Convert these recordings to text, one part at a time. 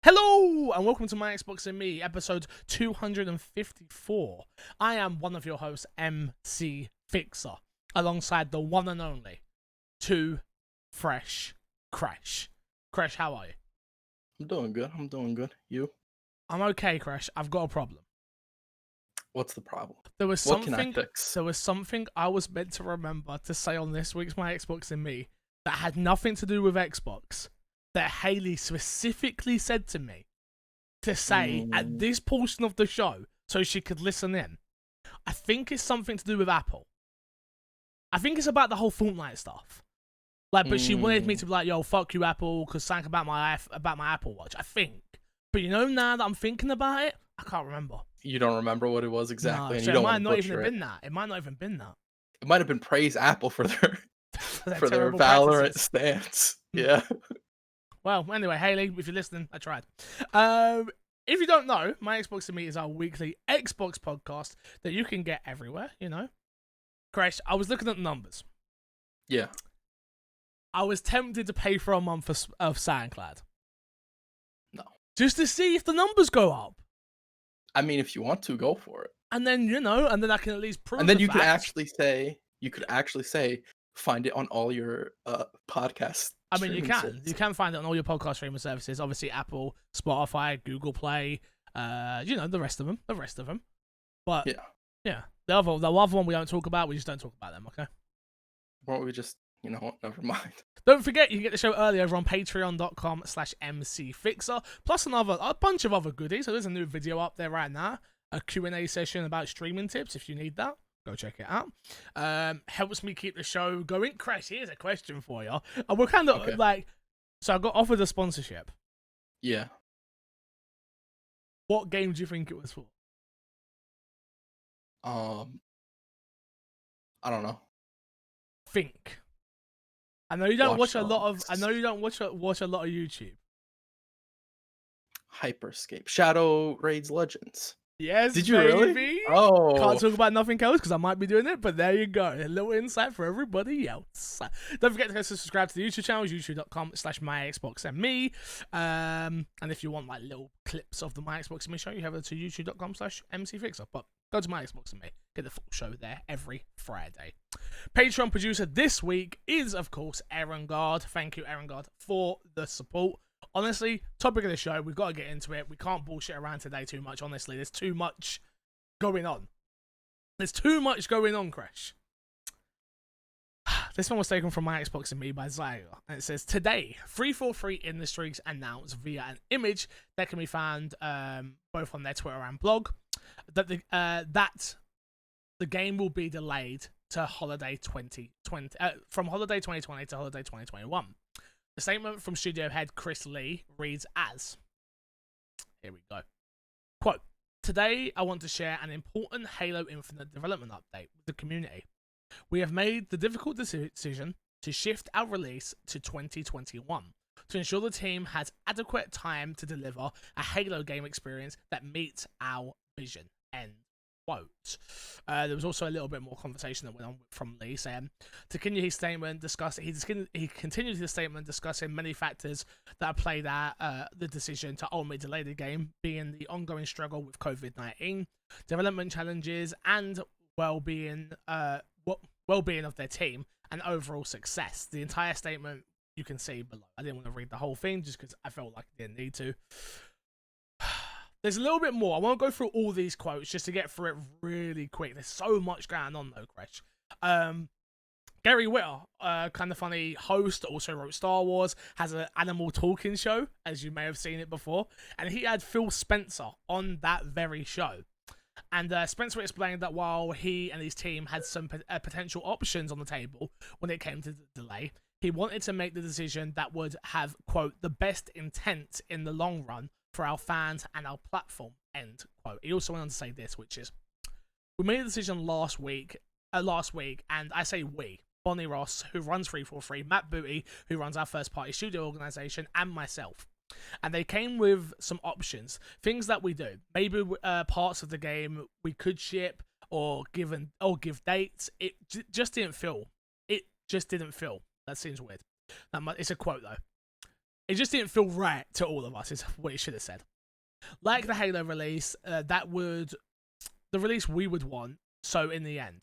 Hello and welcome to My Xbox and Me, episode 254. I am one of your hosts, MC Fixer, alongside the one and only Too Fresh Crash. Crash, how are you? I'm doing good. You? I'm okay, Crash. I've got a problem. What's the problem? There was What can I something. fix? There was something I was meant to remember to say on this week's My Xbox and Me that had nothing to do with Xbox. That Haley specifically said to me to say at this portion of the show so she could listen in. I think it's something to do with Apple. I think it's about the whole Fortnite stuff. But she wanted me to be like, "Yo, fuck you, Apple," because something about my Apple Watch. I think, but now that I'm thinking about it, I can't remember. You don't remember what it was exactly, No, and so you don't it want might to not even butcher have it. been that. It might not even been that. It might have been praise Apple for their for their terrible Valorant practices. stance. Yeah. Well, anyway, Haley, if you're listening, I tried. If you don't know, My Xbox and Me is our weekly Xbox podcast that you can get everywhere, Crash, I was looking at the numbers. Yeah. I was tempted to pay for a month of SoundCloud. No. Just to see if the numbers go up. I mean, if you want to, go for it. And then, and then I can at least prove And then the you could fact. actually say, find it on all your podcast. I mean, you can. Services. You can find it on all your podcast streaming services. Obviously, Apple, Spotify, Google Play, the rest of them. But, yeah. The other one we don't talk about, we just don't talk about them, okay? Why don't we just, never mind. Don't forget, you can get the show early over on patreon.com/mcfixer, plus a bunch of other goodies. So there's a new video up there right now, a Q&A session about streaming tips if you need that. Go check it out. Helps me keep the show going. Crash, here's a question for you. And we're kind of so I got offered a sponsorship. Yeah. What game do you think it was for? I don't know. Think. I know you don't watch Watch a lot of. Dogs. I know you don't watch a lot of YouTube. Hyperscape. Shadow Raids Legends. Yes, Did you baby. really? Oh. Can't talk about nothing else because I might be doing it, but there you go. A little insight for everybody else. Don't forget to subscribe to the YouTube channel, youtube.com/myxboxandme. And if you want little clips of the My Xbox and Me show, you have it to youtube.com/mcfixer. But go to My Xbox and Me. Get the full show there every Friday. Patreon producer this week is, of course, Aaron Guard. Thank you, Aaron Guard, for the support. Honestly, topic of the show, we've got to get into it. We can't bullshit around today too much, honestly. There's too much going on. Crash. This one was taken from My Xbox and Me by Zyga. And it says, today, 343 Industries announced via an image that can be found both on their Twitter and blog that the game will be delayed to holiday 2020, from holiday 2020 to holiday 2021. The statement from studio head Chris Lee reads as, here we go, quote, today I want to share an important Halo Infinite development update with the community. We have made the difficult decision to shift our release to 2021 to ensure the team has adequate time to deliver a Halo game experience that meets our vision, end quote. There was also a little bit more conversation that went on from Lee saying, to continue his statement, he continued his statement discussing many factors that have played out the decision to ultimately delay the game, being the ongoing struggle with COVID-19, development challenges, and well-being of their team, and overall success. The entire statement you can see below. I didn't want to read the whole thing just because I felt like I didn't need to. There's a little bit more. I won't go through all these quotes just to get through it really quick. There's so much going on though, Crash. Gary Whitta, kind of funny host, also wrote Star Wars, has an animal talking show, as you may have seen it before. And he had Phil Spencer on that very show. And Spencer explained that while he and his team had some potential options on the table when it came to the delay, he wanted to make the decision that would have, quote, the best intent in the long run for our fans and our platform, end quote. He also went on to say this, which is, we made a decision last week, and I say we, Bonnie Ross, who runs 343, Matt Booty, who runs our first party studio organization, and myself. And they came with some options, things that we do. Maybe parts of the game we could ship or give dates. It just didn't feel. That seems weird. It's a quote though. It just didn't feel right to all of us, is what it should have said. Like the Halo release, the release we would want. So in the end,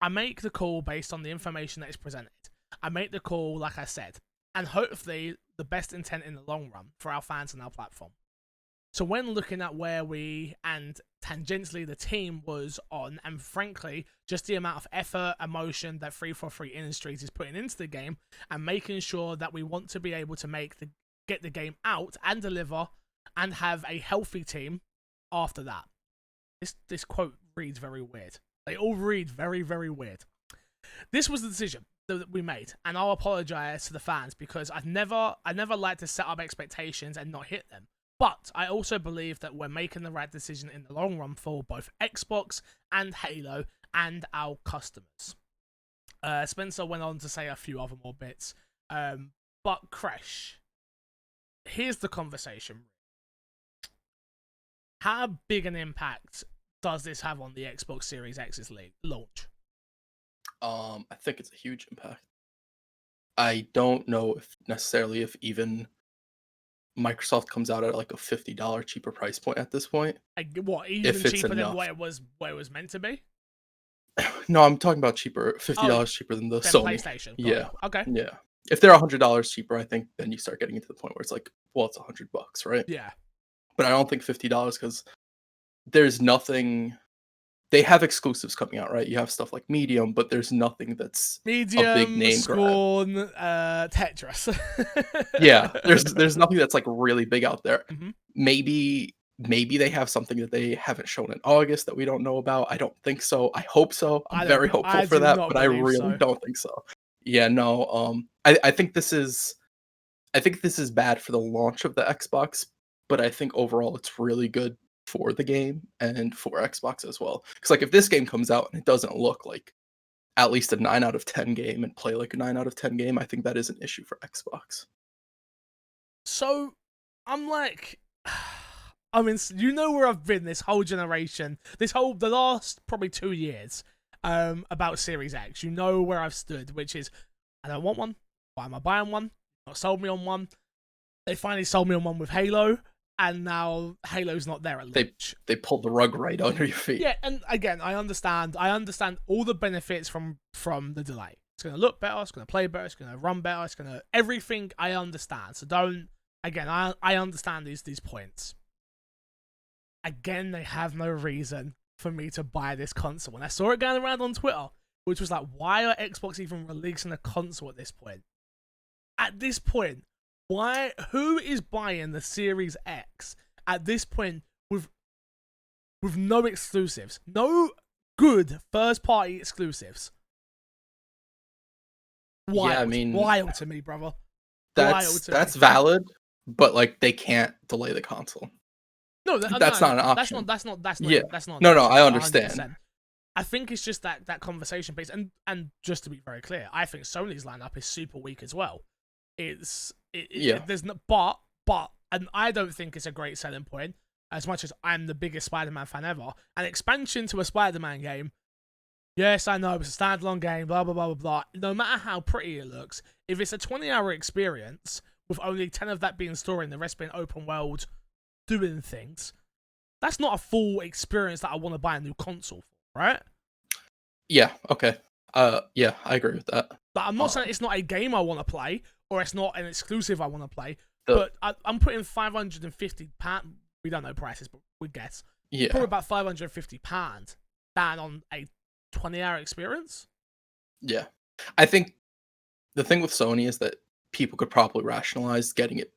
I make the call based on the information that is presented. I make the call, like I said, and hopefully the best intent in the long run for our fans and our platform. So when looking at where we and tangentially the team was on, and frankly, just the amount of effort, emotion that 343 Industries is putting into the game, and making sure that we want to be able to get the game out and deliver and have a healthy team after that. This quote reads very weird. They all read very, very weird. This was the decision that we made, and I'll apologize to the fans because I never like to set up expectations and not hit them. But I also believe that we're making the right decision in the long run for both Xbox and Halo and our customers. Spencer went on to say a few other more bits. But Crash, here's the conversation. How big an impact does this have on the Xbox Series X's launch? I think it's a huge impact. I don't know if even Microsoft comes out at like a $50 cheaper price point at this point. Like, what, even If it's cheaper enough. than what it was meant to be? No, I'm talking about cheaper, $50 cheaper than the Then Sony. PlayStation. Yeah. Okay. Yeah. If they're $100 cheaper, I think then you start getting into the point where it's like, well, it's $100, right? Yeah. But I don't think $50 because there's nothing. They have exclusives coming out, right? You have stuff like Medium, but there's nothing that's a big name grab. Scorn, Tetris. Yeah, there's nothing that's like really big out there. Mm-hmm. Maybe they have something that they haven't shown in August that we don't know about. I don't think so. I hope so. I'm very hopeful for that, but I really don't think so. Yeah, no. I think this is bad for the launch of the Xbox, but I think overall it's really good for the game and for Xbox as well. Because like if this game comes out and it doesn't look like at least a 9 out of 10 game and play like a 9 out of 10 game, I think that is an issue for Xbox. So I'm like, I mean, you know where I've been this whole generation, the last probably 2 years, about Series X. You know where I've stood, which is, I don't want one. Why am I buying one? Not sold me on one. They finally sold me on one with Halo, and now Halo's not there at launch. They pulled the rug right under your feet. Yeah, and again, I understand all the benefits from the delay. It's going to look better, it's going to play better, it's going to run better, it's going to everything. I understand. So I understand these points. Again, they have no reason for me to buy this console. When I saw it going around on Twitter, which was like, why are Xbox even releasing a console at this point? At this point, who is buying the Series X at this point with no exclusives? No good first-party exclusives. Wild. Yeah, I mean, wild to me, brother. That's valid, but like they can't delay the console. No, that's not an option. That's not. No, I understand. 100%. I think it's just that conversation piece, and just to be very clear, I think Sony's lineup is super weak as well. There's no, but and I don't think it's a great selling point. As much as I'm the biggest Spider-Man fan ever, an expansion to a Spider-Man game. Yes, I know, it's a standalone game, blah, blah, blah, blah, blah. No matter how pretty it looks, if it's a 20-hour experience, with only 10 of that being story and the rest being open world, doing things, that's not a full experience that I want to buy a new console for, right? Yeah, okay. Yeah, I agree with that. But I'm not saying it's not a game I want to play, or it's not an exclusive I want to play, but I'm putting £550, we don't know prices, but we guess. Yeah. Probably about £550 down on a 20-hour experience. Yeah. I think the thing with Sony is that people could probably rationalize getting it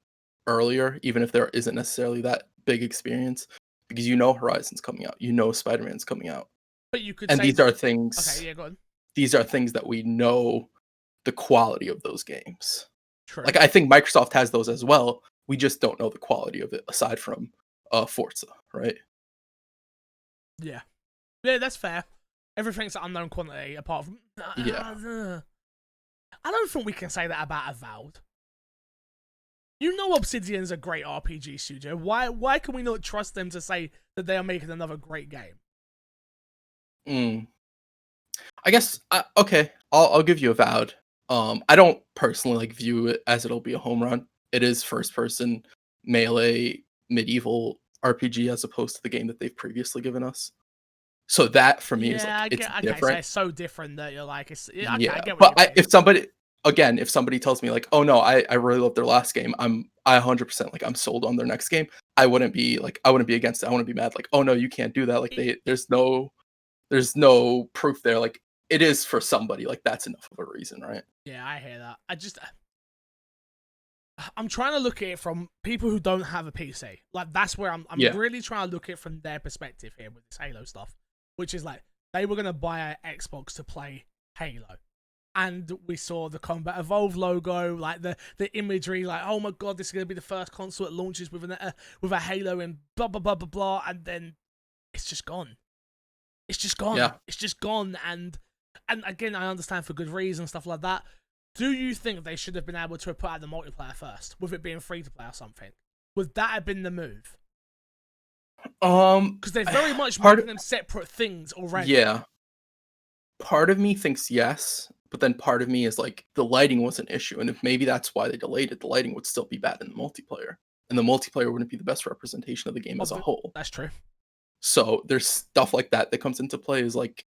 earlier, even if there isn't necessarily that big experience, because you know Horizon's coming out, you know Spider-Man's coming out. But you could and these are things. Okay, yeah, go on. These are things that we know the quality of those games. True. Like I think Microsoft has those as well. We just don't know the quality of it aside from Forza, right? Yeah. Yeah, that's fair. Everything's an unknown quantity apart from... Yeah. I don't think we can say that about Avowed. You know Obsidian's a great RPG studio. Why can we not trust them to say that they are making another great game? I guess, okay, I'll give you Avowed. I don't personally like view it as it'll be a home run. it is first person melee medieval RPG as opposed to the game that they've previously given us. So that for me is Yeah, like I it's get. Okay, so different. it's so different that you're like, it's yeah, okay, I Yeah, get what but you mean. if somebody tells me like, oh no, I really love their last game, I 100% like I'm sold on their next game. I wouldn't be against it. I wouldn't be mad like, oh no, you can't do that. Like there's no proof there. Like it is for somebody. Like that's enough of a reason, right? Yeah, I hear that. I'm trying to look at it from people who don't have a PC. Like that's where I'm Yeah. really trying to look at it from their perspective here with this Halo stuff, which is like they were gonna buy an Xbox to play Halo, and we saw the Combat Evolve logo, like the imagery, like oh my god, this is gonna be the first console that launches with a Halo and blah blah blah blah blah, and then it's just gone. It's just gone. Yeah. It's just gone, and again, I understand for good reason, stuff like that. Do you think they should have been able to have put out the multiplayer first, with it being free to play or something? Would that have been the move? Because they're very much making them separate things already. Yeah. Part of me thinks yes, but then part of me is like the lighting was an issue, and if maybe that's why they delayed it, the lighting would still be bad in the multiplayer, and the multiplayer wouldn't be the best representation of the game as a whole. That's true. So there's stuff like that that comes into play. Is like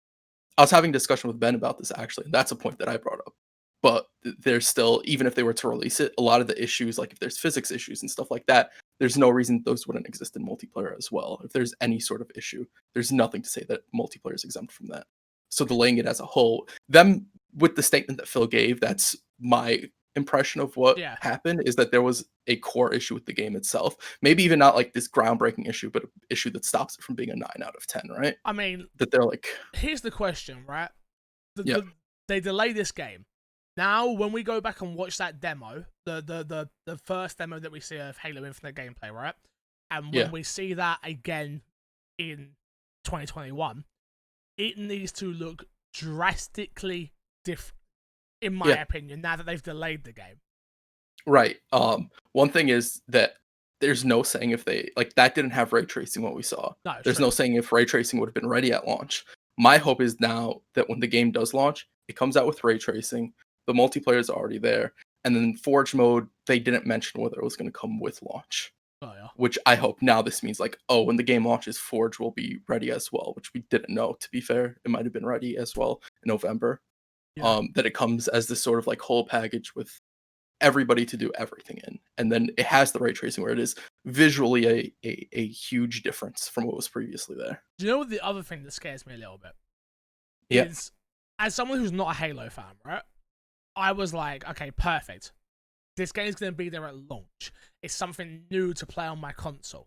I was having a discussion with Ben about this actually, and that's a point that I brought up. But there's still, even if they were to release it, a lot of the issues, like if there's physics issues and stuff like that, there's no reason those wouldn't exist in multiplayer as well. If there's any sort of issue, there's nothing to say that multiplayer is exempt from that. So delaying it as a whole, them with the statement that Phil gave, that's my impression of what happened, is that there was a core issue with the game itself. Maybe even not like this groundbreaking issue, but an issue that stops it from being a 9 out of 10, right? I mean, that they're like, here's the question, right? They delay this game. Now, when we go back and watch that demo, the first demo that we see of Halo Infinite gameplay, right? And when we see that again in 2021, it needs to look drastically different, in my opinion, now that they've delayed the game. Right. One thing is that there's no saying if they, like, that didn't have ray tracing what we saw. No, there's no saying if ray tracing would have been ready at launch. My hope is now that when the game does launch, it comes out with ray tracing. The multiplayer is already there, and then Forge mode, they didn't mention whether it was going to come with launch. Oh, yeah. Which I hope now this means like, oh, when the game launches, Forge will be ready as well, which we didn't know, to be fair. It might have been ready as well in November. Yeah. That it comes as this sort of like whole package with everybody to do everything in. And then it has the ray tracing where it is visually a huge difference from what was previously there. Do you know what the other thing that scares me a little bit? Yeah. Is, as someone who's not a Halo fan, right? I was like, okay, perfect. This game's going to be there at launch. It's something new to play on my console.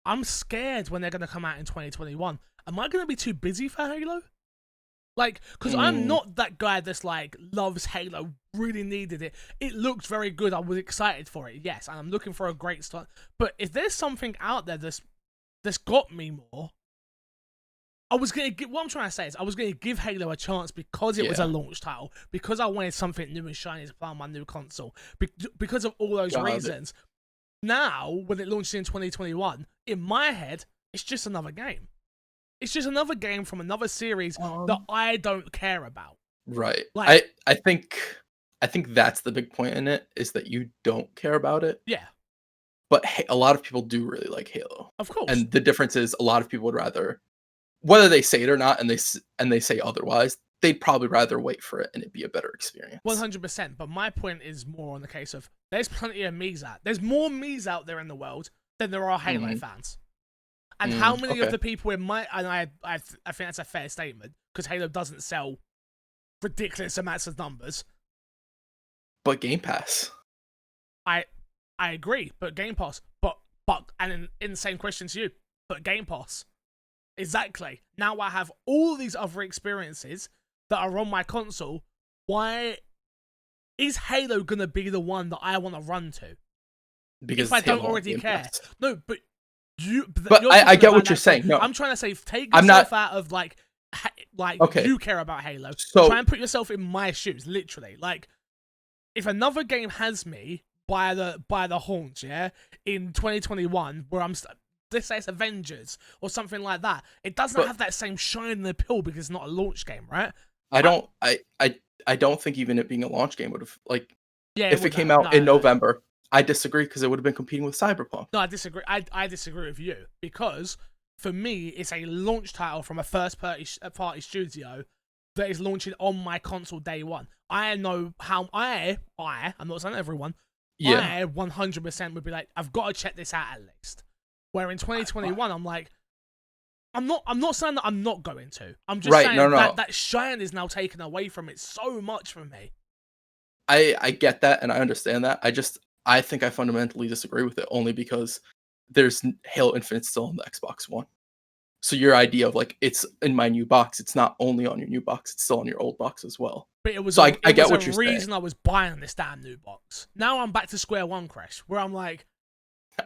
I'm scared when they're going to come out in 2021. Am I going to be too busy for Halo? Like, because I'm not that guy that's like, loves Halo, really needed it. It looked very good. I was excited for it, yes. And I'm looking for a great start. But if there's something out there that's got me more, what I'm trying to say is I was going to give Halo a chance because it was a launch title, because I wanted something new and shiny to play on my new console, because of all those reasons. Now, when it launches in 2021, in my head, it's just another game. It's just another game from another series that I don't care about. Right. Like, I think that's the big point in it, is that you don't care about it. Yeah. But a lot of people do really like Halo. Of course. And the difference is a lot of people would rather, whether they say it or not, and they say otherwise, they'd probably rather wait for it and it'd be a better experience. 100%. But my point is more on the case of there's plenty of me's out. There's more me's out there in the world than there are Halo fans. And how many of the people in my, and I think that's a fair statement, because Halo doesn't sell ridiculous amounts of numbers. But Game Pass. I agree, but Game Pass. But and in the same question to you, but Game Pass. Exactly. Now I have all these other experiences that are on my console. Why is Halo gonna be the one that I want to run to? Because if I don't already care. No, but I get what you're saying. No, I'm trying to say, take yourself out of like you care about Halo. So try and put yourself in my shoes, literally. Like, if another game has me by the horns, in 2021, where let's say it's Avengers or something like that, it doesn't have that same shine and appeal because it's not a launch game, right? I don't think even it being a launch game would have, like, if it came out in November, I disagree because it would have been competing with Cyberpunk. No, I disagree. I disagree with you because for me, it's a launch title from a first-party studio that is launching on my console day one. I know how I'm not saying everyone. Yeah. I 100% would be like, I've got to check this out at least. Where in 2021, I'm like, I'm not saying that I'm not going to. I'm just saying that shine is now taken away from it so much from me. I get that and I understand that. I think I fundamentally disagree with it only because there's Halo Infinite still on the Xbox One. So your idea of like it's in my new box, it's not only on your new box, it's still on your old box as well. But it was so I get what you're saying. Reason I was buying this damn new box. Now I'm back to square one, Crash, where I'm like,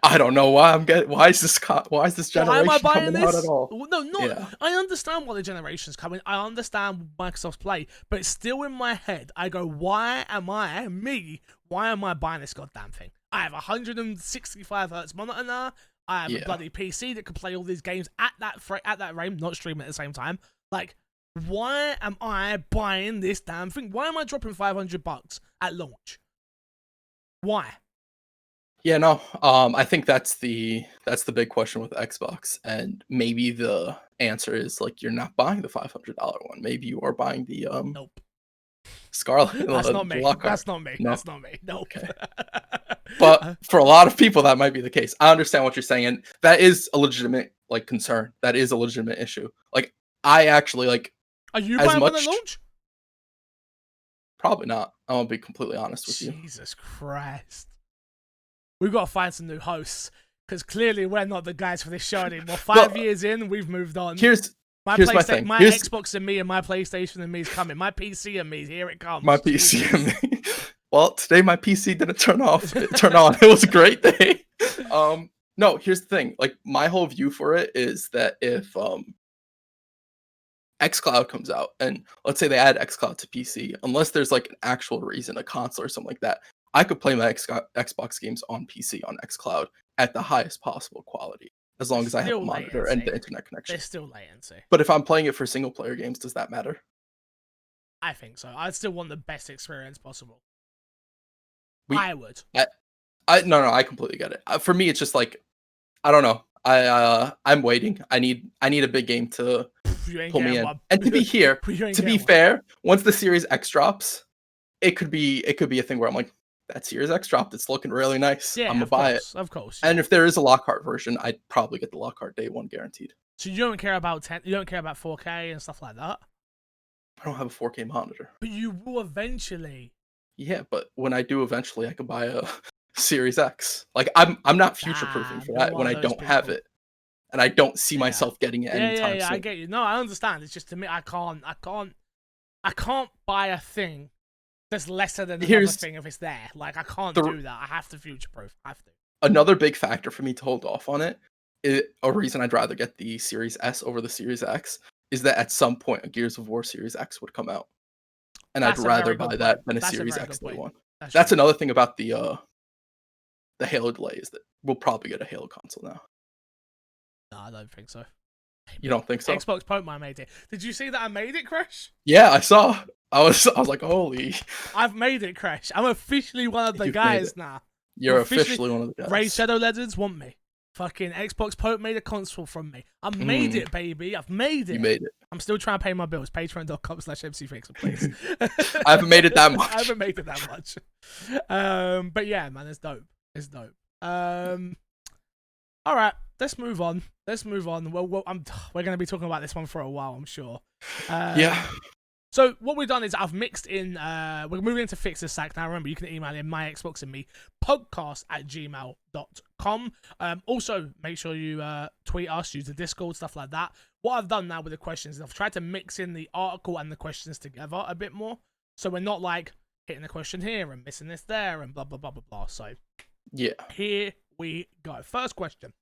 I don't know why why is this generation why am I buying coming this? out at all? No, I understand why the generation's coming. I understand Microsoft's play, but it's still in my head. I go, why am I buying this goddamn thing? I have a 165 hertz monitor now. I have a bloody PC that can play all these games at that rate, not stream at the same time. Like, why am I buying this damn thing? Why am I dropping $500 at launch? Why? Yeah, no. I think that's the big question with Xbox, and maybe the answer is like you're not buying the $500 one. Maybe you are buying the Nope. Scarlet. That's not me. That's not me. No. That's not me. Nope. Okay. But for a lot of people, that might be the case. I understand what you're saying, and that is a legitimate like concern. That is a legitimate issue. Like I actually like. Are you buying one at launch? Probably not. I'm gonna be completely honest with you. Jesus Christ. We've got to find some new hosts because clearly we're not the guys for this show anymore. 5 years in, we've moved on. Here's my thing. My Xbox and me and my PlayStation and me is coming. My PC and me, here it comes. My PC and me. Well, today my PC didn't turn on. It was a great day. No, here's the thing. Like my whole view for it is that if Xcloud comes out and let's say they add Xcloud to PC, unless there's like an actual reason, a console or something like that, I could play my Xbox games on PC on Xcloud at the highest possible quality, as long as I have a monitor and the internet connection. There's still latency. But if I'm playing it for single player games, does that matter? I think so. I'd still want the best experience possible. I would. No, I completely get it. For me, it's just like, I don't know. I'm waiting. I need a big game to pull me in. And to be fair, once the Series X drops, it could be a thing where I'm like, that Series X dropped. It's looking really nice. Yeah, I'm gonna buy it. Of course. And if there is a Lockhart version, I'd probably get the Lockhart day one guaranteed. So you don't care about 4K and stuff like that? I don't have a 4K monitor. But you will eventually. Yeah, but when I do eventually, I could buy a Series X. Like I'm not future proofing for that when I don't have it, and I don't see myself getting it anytime soon. I get you. No, I understand. It's just to me, I can't buy a thing that's lesser than another thing if it's there. Like I can't do that. I have to future proof. I have to. Another big factor for me to hold off on it, a reason I'd rather get the Series S over the Series X, is that at some point a Gears of War Series X would come out. And I'd rather buy that than a Series X day one. That's another thing about the Halo delay is that we'll probably get a Halo console now. No, I don't think so. You don't think so? Xbox Pokemon made it. Did you see that I made it, Crash? Yeah, I saw. I was like, holy. I've made it, Crash. I'm officially one of the guys now. You're officially one of the guys. Raid Shadow Legends want me. Fucking Xbox Pope made a console from me. I made it, baby. I've made it. You made it. I'm still trying to pay my bills. Patreon.com/MCFixer, please. I haven't made it that much. I haven't made it that much. But yeah, man, it's dope. It's dope. All right, let's move on. Well, we're going to be talking about this one for a while, I'm sure. Yeah. So what we've done is I've mixed in, we're moving into Fixer Sack now. Remember, you can email in myxboxandme podcast@gmail.com. Also, make sure you tweet us, use the Discord, stuff like that. What I've done now with the questions is I've tried to mix in the article and the questions together a bit more. So we're not like hitting the question here and missing this there and blah, blah, blah, blah, blah. So yeah, here we go. First question.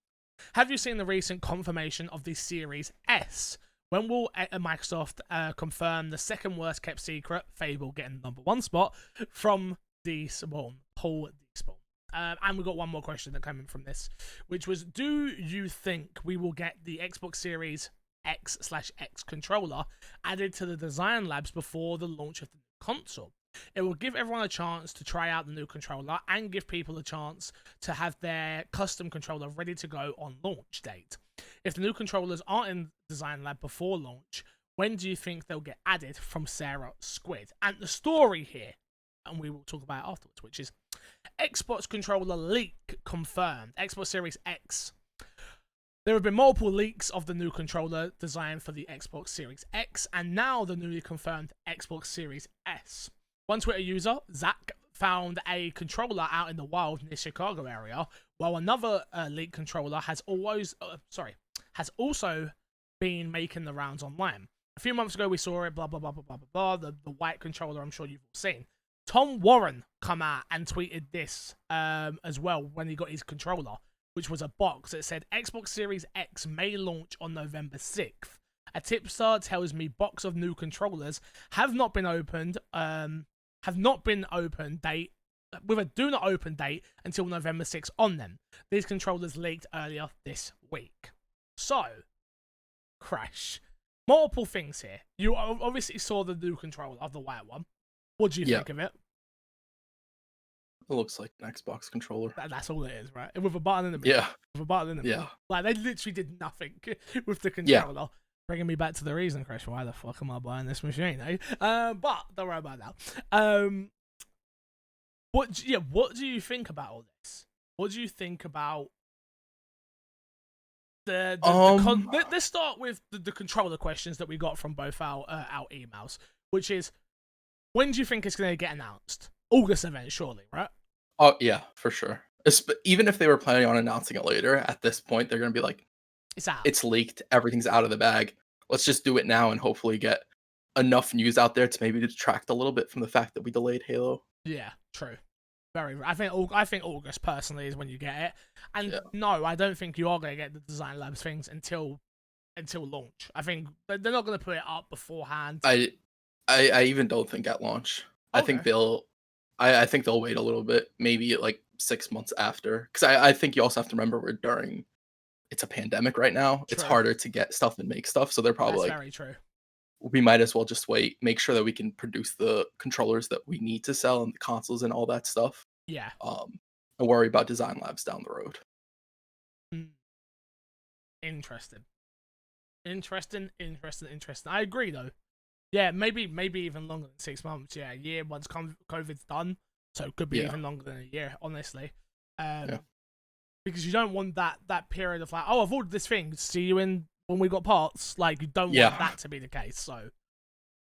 Have you seen the recent confirmation of the Series S? When will Microsoft confirm the second worst kept secret, Fable getting the #1 spot, from Paul Despawn? And we've got one more question that came in from this, which was, do you think we will get the Xbox Series X/X controller added to the design labs before the launch of the console? It will give everyone a chance to try out the new controller and give people a chance to have their custom controller ready to go on launch date. If the new controllers aren't in Design Lab before launch, when do you think they'll get added? From Sarah Squid. And the story here, and we will talk about it afterwards, which is Xbox controller leak confirmed. Xbox Series X. There have been multiple leaks of the new controller design for the Xbox Series X, and now the newly confirmed Xbox Series S. One Twitter user, Zach, found a controller out in the wild near Chicago area, while another leaked controller has also been making the rounds online. A few months ago, we saw it, blah, blah, blah, blah, blah, blah, the white controller I'm sure you've all seen. Tom Warren come out and tweeted this as well when he got his controller, which was a box that said Xbox Series X may launch on November 6th. A tipster tells me box of new controllers have not been opened date with a do not open date until November 6th on them. These controllers leaked earlier this week. So, Crash. Multiple things here. You obviously saw the new controller of the white one. What do you think of it? It looks like an Xbox controller. That's all it is, right? With a button in the middle. Yeah. With a button in the middle. Yeah. Like, they literally did nothing with the controller. Yeah. Bringing me back to the reason, Chris, why the fuck am I buying this machine, eh? But don't worry about that. What do you think about all this? What do you think about let's start with the controller questions that we got from both our emails, which is, when do you think it's going to get announced? August event, surely, right? Oh, yeah, for sure. Even if they were planning on announcing it later, at this point, they're going to be like, it's out. It's leaked. Everything's out of the bag. Let's just do it now and hopefully get enough news out there to maybe detract a little bit from the fact that we delayed Halo. Yeah, true. I think August personally is when you get it. And no, I don't think you are going to get the Design Labs things until launch. I think they're not going to put it up beforehand. I even don't think at launch. Okay. I think they'll wait a little bit, maybe like 6 months after, because I think you also have to remember it's a pandemic right now. True. It's harder to get stuff and make stuff, so they're probably very true. We might as well just wait, make sure that we can produce the controllers that we need to sell and the consoles and all that stuff. Yeah. And worry about Design Labs down the road. Interesting. I agree though. Yeah, maybe even longer than 6 months. Yeah, a year once COVID's done, so it could be even longer than a year, honestly. Because you don't want that period of like, oh, I've ordered this thing, see you in when we got parts. Like, you don't want that to be the case. So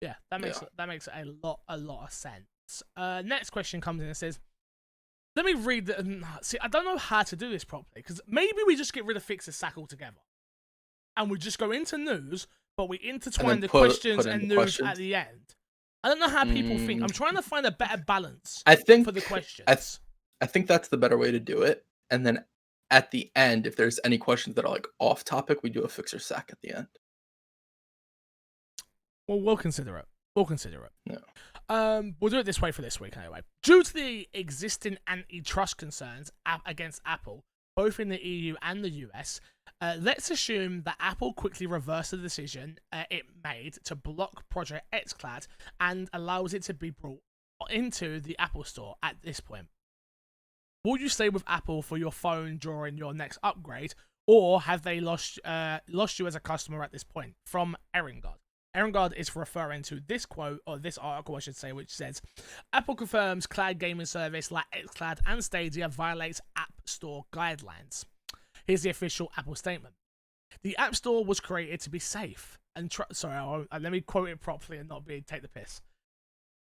yeah, that makes a lot of sense. Next question comes in and says, let me read the see, I don't know how to do this properly, because maybe we just get rid of Fix's Sack altogether and we just go into news, but we intertwine the questions and news at the end. I don't know how people think. I'm trying to find a better balance for the questions. I think that's the better way to do it. And then at the end, if there's any questions that are like off topic, we do a Fixer Sack at the end. Well, we'll consider it. Yeah. We'll do it this way for this week anyway. Due to the existing antitrust concerns against Apple, both in the EU and the US, let's assume that Apple quickly reversed the decision it made to block Project Xcloud and allows it to be brought into the Apple Store at this point. Will you stay with Apple for your phone during your next upgrade, or have they lost you as a customer at this point? From Erengard. Erengard is referring to this quote, or this article I should say, which says, Apple confirms cloud gaming service like Xcloud and Stadia violates App Store guidelines. Here's the official Apple statement. The App Store was created to be safe and let me quote it properly and not take the piss.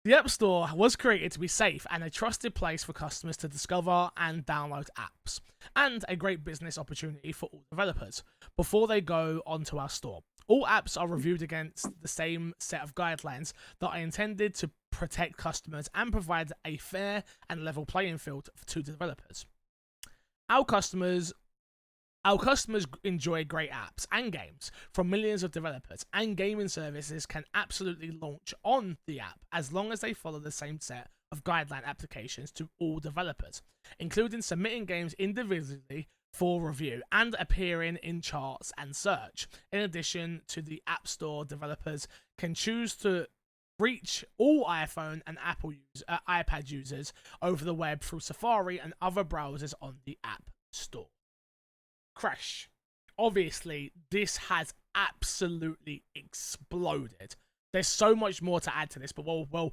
The App Store was created to be safe and a trusted place for customers to discover and download apps, and a great business opportunity for all developers before they go onto our store. All apps are reviewed against the same set of guidelines that are intended to protect customers and provide a fair and level playing field to developers. Our customers enjoy great apps and games from millions of developers, and gaming services can absolutely launch on the app as long as they follow the same set of guideline applications to all developers, including submitting games individually for review and appearing in charts and search. In addition to the App Store, developers can choose to reach all iPhone and Apple iPad users over the web through Safari and other browsers on the App Store. Crash. Obviously, this has absolutely exploded. There's so much more to add to this, but we'll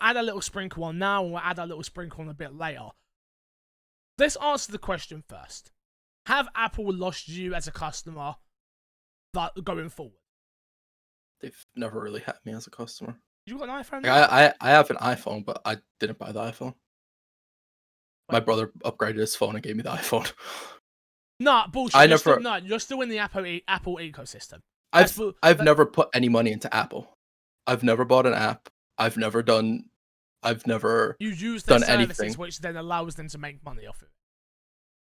add a little sprinkle on now, and we'll add a little sprinkle on a bit later. Let's answer the question first. Have Apple lost you as a customer going forward? They've never really had me as a customer. You got an iPhone? I have an iPhone, but I didn't buy the iPhone. My brother upgraded his phone and gave me the iPhone. Nah, bullshit. You're still in the Apple ecosystem. I've never put any money into Apple. I've never bought an app. I've never done You use their services, anything, which then allows them to make money off it.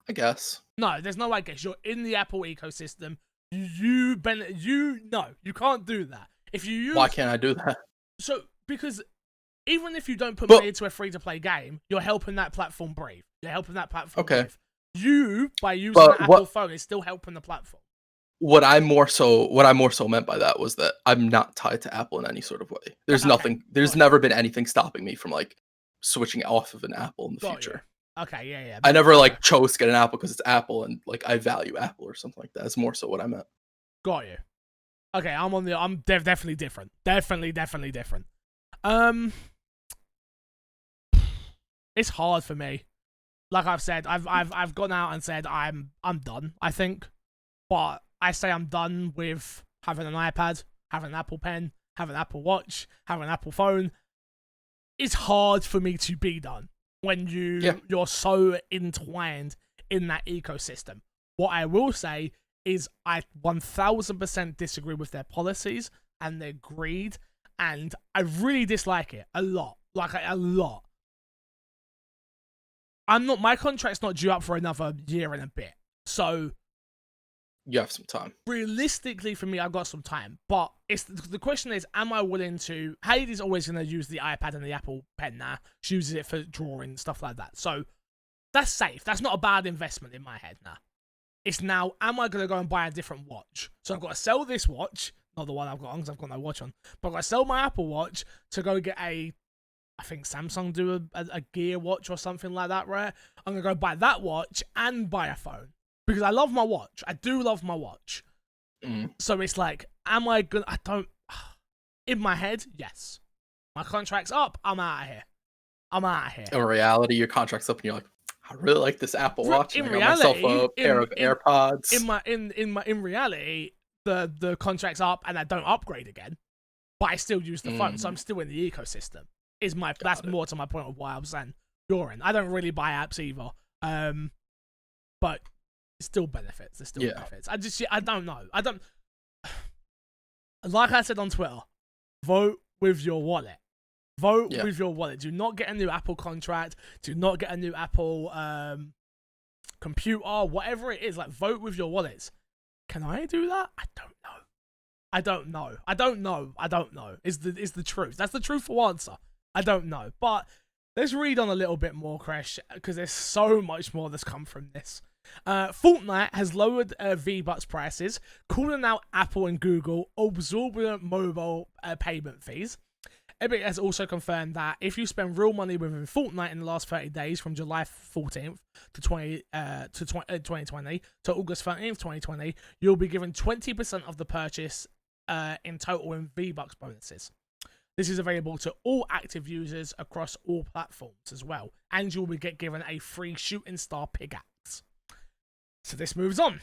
I guess. No, there's no I guess. You're in the Apple ecosystem. You can't do that. If you use, why can't I do that? So because even if you don't put money into a free-to-play game, you're helping that platform breathe. You're helping that platform breathe. You, by using an Apple phone, is still helping the platform. What I more so meant by that was that I'm not tied to Apple in any sort of way. There's nothing. There's never been anything stopping me from like switching off of an Apple in the future. Okay, yeah. I never chose to get an Apple because it's Apple and like I value Apple or something like that. That's more so what I meant. Got you. Okay, I'm definitely different. Definitely different. It's hard for me. Like I've said, I've gone out and said I'm done, I think. But I say I'm done with having an iPad, having an Apple Pen, having an Apple Watch, having an Apple phone. It's hard for me to be done when you're so entwined in that ecosystem. What I will say is I 1000% disagree with their policies and their greed, and I really dislike it a lot. Like a lot. My contract's not due up for another year and a bit. So you have some time. Realistically, for me, I've got some time. But the question is, am I willing to... Heidi's always going to use the iPad and the Apple Pen now. She uses it for drawing and stuff like that. So that's safe. That's not a bad investment in my head now. It's now, am I going to go and buy a different watch? So I've got to sell this watch. Not the one I've got on because I've got no watch on. But I've got to sell my Apple Watch to go get I think Samsung do a Gear watch or something like that, right? I'm going to go buy that watch and buy a phone. Because I love my watch. I do love my watch. So it's like, am I going to... In my head, yes. My contract's up. I'm out of here. In reality, your contract's up and you're like, I really like this Apple Watch. I got myself a pair of AirPods. In reality, the contract's up and I don't upgrade again. But I still use the phone. So I'm still in the ecosystem. That's more to my point of why I'm saying you're in. I don't really buy apps either. But still benefits. There's still benefits. I don't know. Like I said on Twitter, vote with your wallet. Vote with your wallet. Do not get a new Apple contract. Do not get a new Apple computer. Whatever it is, like vote with your wallets. Can I do that? I don't know. Is the truth. That's the truthful answer. I don't know. But let's read on a little bit more, Crash, because there's so much more that's come from this. Fortnite has lowered V-Bucks prices, calling out Apple and Google exorbitant mobile payment fees. Epic has also confirmed that if you spend real money within Fortnite in the last 30 days from July 14th to 2020 to August 13th, 2020, you'll be given 20% of the purchase in total in V-Bucks bonuses. This is available to all active users across all platforms as well, and you'll be given a free shooting star pickaxe. So this moves on.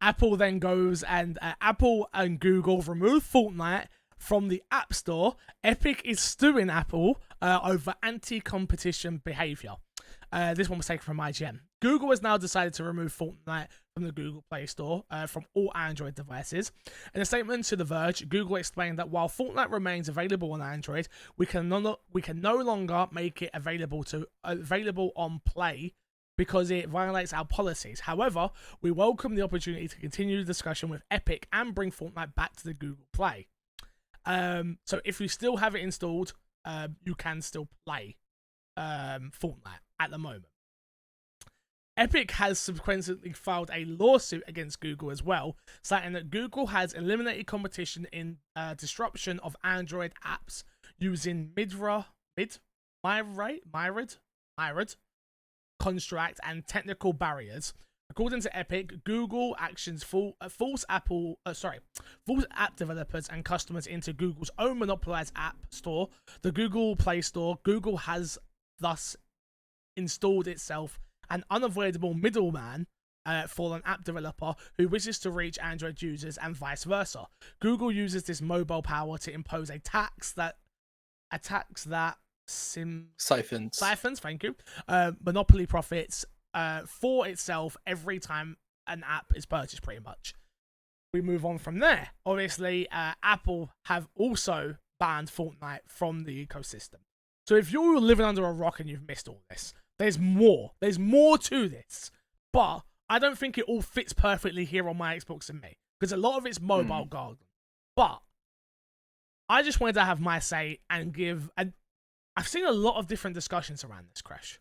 Apple then goes and Apple and Google remove Fortnite from the App Store. Epic is suing Apple over anti-competition behavior. This one was taken from IGN. Google has now decided to remove Fortnite from the Google Play Store from all Android devices. In a statement to The Verge, Google explained that while Fortnite remains available on Android, we can no longer make it available on Play because it violates our policies. However, we welcome the opportunity to continue the discussion with Epic and bring Fortnite back to the Google Play. So if you still have it installed, you can still play Fortnite at the moment. Epic has subsequently filed a lawsuit against Google as well, citing that Google has eliminated competition in disruption of Android apps using Myrid construct and technical barriers. According to Epic, Google actions force app developers and customers into Google's own monopolized app store, the Google Play Store. Google has thus installed itself an unavoidable middleman for an app developer who wishes to reach Android users and vice versa. Google uses this mobile power to impose a tax that siphons, thank you, monopoly profits for itself every time an app is purchased, pretty much. We move on from there. Obviously, Apple have also banned Fortnite from the ecosystem. So if you're living under a rock and you've missed all this, there's more. There's more to this. But I don't think it all fits perfectly here on my Xbox and me, because a lot of it's mobile garden. But I just wanted to have my say and give... I've seen a lot of different discussions around this, Crash.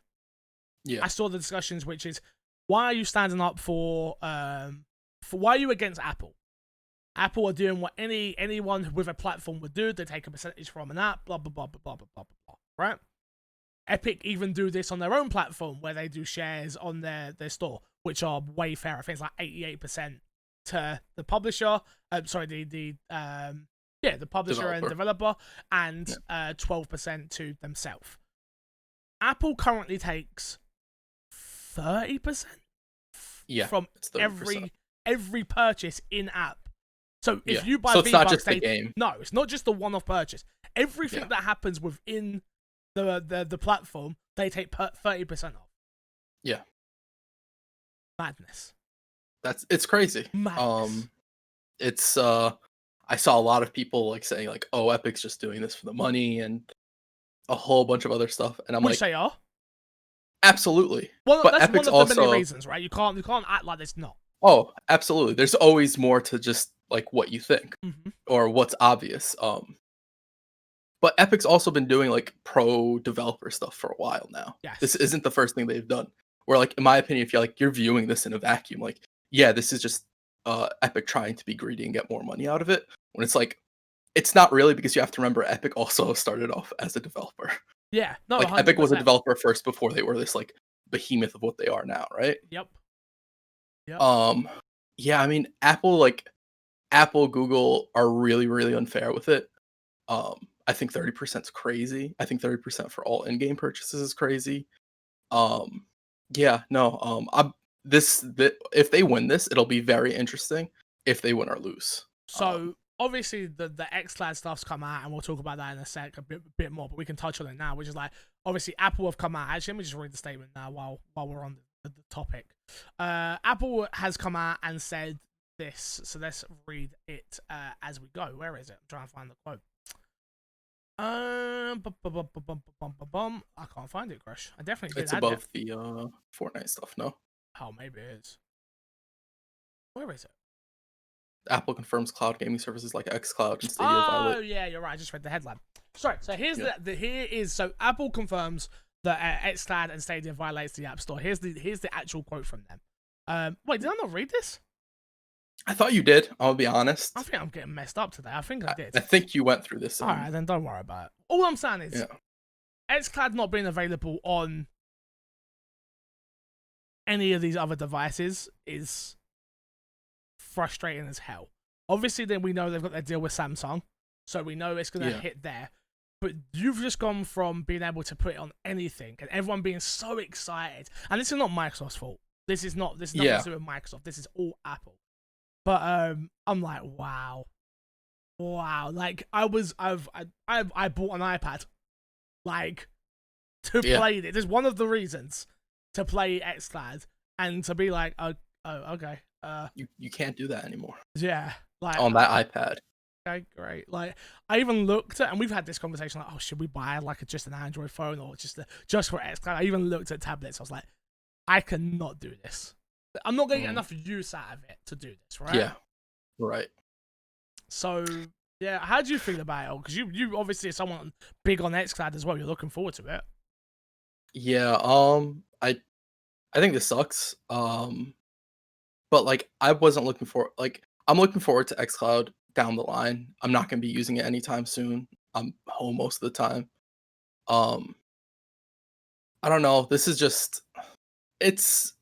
Yeah. I saw the discussions, which is, why are you standing up for why are you against Apple? Apple are doing what anyone with a platform would do. They take a percentage from an app, blah, blah, blah, blah, blah, blah, blah, blah, right? Epic even do this on their own platform, where they do shares on their store, which are way fair. I think it's like 88% to the publisher. The publisher and developer, and 12% to themselves. Apple currently takes 30% from every purchase in app. So if you buy V-Bucks, not just the game. No, it's not just the one-off purchase. Everything that happens within the platform, they take 30% off. Yeah. Madness. It's crazy. Madness. It's I saw a lot of people like saying like, "Oh, Epic's just doing this for the money," and a whole bunch of other stuff. And I'm Which they are. Absolutely. Well, but that's Epic's one of the also many reasons, right? You can't act like it's not. Oh, absolutely. There's always more to just like what you think or what's obvious. But Epic's also been doing like pro developer stuff for a while now. Yes. This isn't the first thing they've done. Where like, in my opinion, if you're viewing this in a vacuum, like, yeah, this is just Epic trying to be greedy and get more money out of it. When it's like, it's not really, because you have to remember Epic also started off as a developer. Yeah, no, like 100%. Epic was a developer first before they were this like behemoth of what they are now, right? Yep. Yeah, I mean, Apple, Google are really, really unfair with it. I think 30% is crazy. I think 30% for all in-game purchases is crazy. If they win this, it'll be very interesting if they win or lose. So obviously the Xcloud stuff's come out, and we'll talk about that in a sec a bit more, but we can touch on it now, which is like, obviously Apple have come out. Actually, let me just read the statement now while we're on the topic. Apple has come out and said this, so let's read it as we go. Where is it? I'm trying to find the quote. I can't find it, Crush. I definitely did. It's above the Fortnite stuff, no? Oh, maybe it is. Where is it? Apple confirms cloud gaming services like Xcloud and Stadia violate. Oh yeah, you're right. I just read the headline. Sorry. So here's so Apple confirms that Xcloud and Stadia violates the App Store. Here's the actual quote from them. Wait, did I not read this? I thought you did. I'll be honest. I think I'm getting messed up today. I think I did. I think you went through this. All right, then don't worry about it. All I'm saying is, Xcloud not being available on any of these other devices is frustrating as hell. Obviously, then we know they've got their deal with Samsung, so we know it's going to hit there. But you've just gone from being able to put it on anything and everyone being so excited. And this is not Microsoft's fault. This is nothing to do with Microsoft. This is all Apple. But I'm like, wow. Like I bought an iPad, like, to play it. This is one of the reasons to play Xcloud and to be like, oh, okay. You can't do that anymore. Yeah, like on that iPad. Okay, great. Like I even looked at, and we've had this conversation, like, oh, should we buy like just an Android phone or just for Xcloud? I even looked at tablets. I was like, I cannot do this. I'm not going to get enough use out of it to do this, right? Yeah, right. So, yeah, how do you feel about it? Because you obviously are someone big on Xcloud as well. You're looking forward to it. Yeah, I think this sucks. But like, I wasn't looking for, like, I'm looking forward to Xcloud down the line. I'm not going to be using it anytime soon. I'm home most of the time. Um, I don't know. This is just it's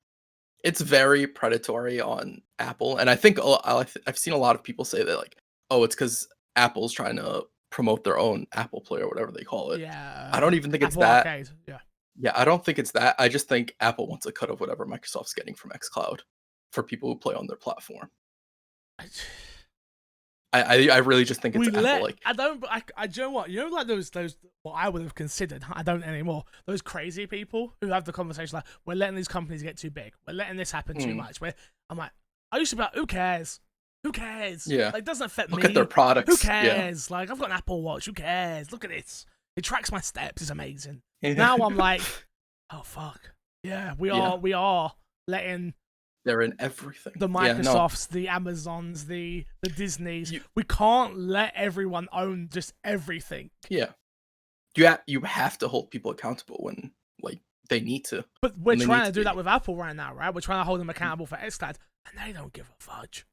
it's very predatory on Apple, and I think I've seen a lot of people say that like, oh, it's because Apple's trying to promote their own Apple Play or whatever they call it. I Yeah, don't even think it's Apple that. Arcade. Yeah. Yeah, I don't think it's that. I just think Apple wants a cut of whatever Microsoft's getting from Xcloud for people who play on their platform. I really just think it's Apple. Like, I don't. do you know what? You know, like those what I would have considered. I don't anymore. Those crazy people who have the conversation like, we're letting these companies get too big. We're letting this happen too much. Where I'm like, I used to be like, who cares? Who cares? Yeah, like, it doesn't affect look me. at their products. Who cares? Like, I've got an Apple Watch. Who cares? Look at it. It tracks my steps. It's amazing. Now I'm like, oh fuck. Yeah, we are letting. They're in everything. The Microsofts, the Amazons, the Disneys. We can't let everyone own just everything. Yeah. You have to hold people accountable when like they need to. But we're trying to do that with Apple right now, right? We're trying to hold them accountable for Xcloud, and they don't give a fudge.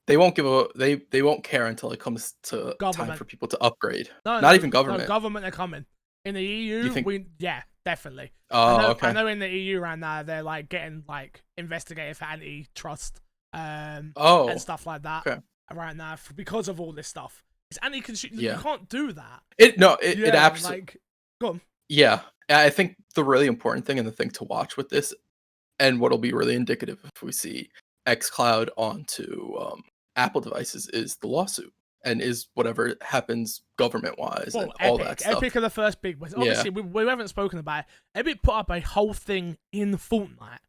They won't they won't care until it comes to time for people to upgrade. Not even government. No, government are coming. In the EU, yeah, definitely. Oh, okay. I know in the EU right now they're like getting like investigated for antitrust and stuff like that right now because of all this stuff. It's anti-consumer. You can't do that. It absolutely. Like, go on. Yeah, I think the really important thing and the thing to watch with this, and what'll be really indicative if we see xCloud onto Apple devices, is the lawsuit. And is whatever happens government-wise and all that stuff. Epic are the first big ones. Obviously, we haven't spoken about it. Epic put up a whole thing in Fortnite.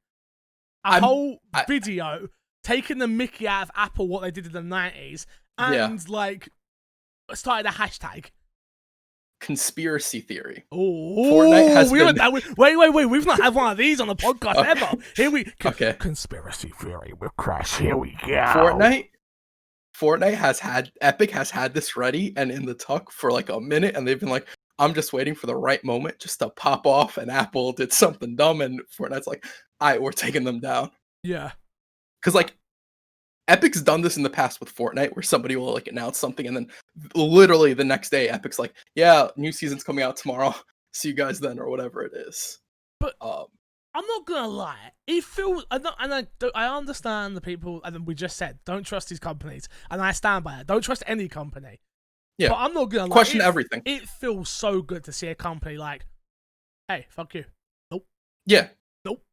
A whole video taking the mickey out of Apple, what they did in the 90s, and like started a hashtag. Conspiracy theory. Oh, Fortnite has wait. We've not had one of these on the podcast ever. Here we Conspiracy theory with Crash. Here we go. Epic has had this ready and in the tuck for like a minute, and they've been like, I'm just waiting for the right moment just to pop off, and Apple did something dumb, and Fortnite's like, all right, we're taking them down. Yeah. Because like, Epic's done this in the past with Fortnite, where somebody will like announce something, and then literally the next day, Epic's like, yeah, new season's coming out tomorrow. See you guys then, or whatever it is. But I'm not gonna lie. It feels, I understand the people, and we just said, don't trust these companies, and I stand by it. Don't trust any company. Yeah. But I'm not gonna lie. Question everything. It feels so good to see a company like, hey, fuck you. Nope. Yeah. Nope.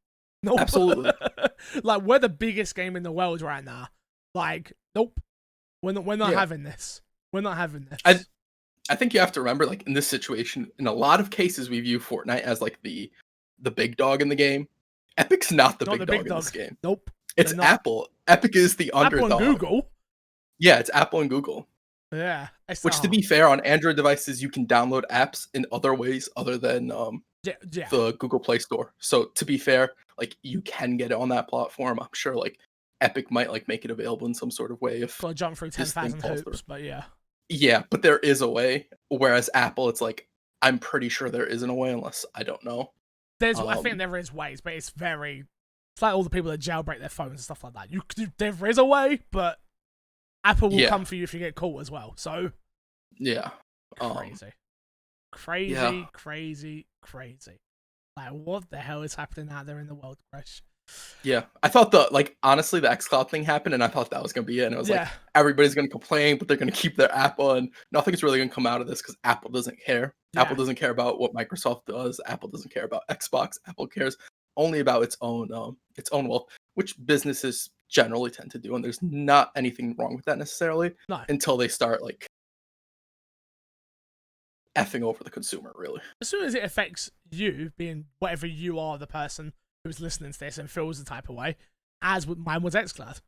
Absolutely. Like, we're the biggest game in the world right now. Like, nope. We're not having this. We're not having this. I think you have to remember, like, in this situation, in a lot of cases, we view Fortnite as like the big dog in the game. Epic's not the big dog in this game. Nope. It's Apple. Epic is the underdog. Apple and Google. Yeah, it's Apple and Google. Yeah. Which, to be fair, on Android devices, you can download apps in other ways other than the Google Play Store. So, to be fair, like, you can get it on that platform. I'm sure, like, Epic might like make it available in some sort of way if got to jump through 10,000 hoops, but yeah. Yeah, but there is a way. Whereas Apple, it's like, I'm pretty sure there isn't a way unless I don't know. I think there is ways, but it's like all the people that jailbreak their phones and stuff like that. There is a way, but Apple will come for you if you get caught as well. So yeah, crazy. Like, what the hell is happening out there in the world, Crash? Yeah, I thought honestly, the xCloud thing happened, and I thought that was gonna be it. And it was like, everybody's gonna complain, but they're gonna keep their app on. Nothing's really gonna come out of this because Apple doesn't care. Yeah. Apple doesn't care about what Microsoft does. Apple doesn't care about Xbox. Apple cares only about its own wealth, which businesses generally tend to do. And there's not anything wrong with that necessarily until they start like effing over the consumer. Really, as soon as it affects you, being whatever you are, the person who's listening to this and feels the type of way, as mine was Xcloud.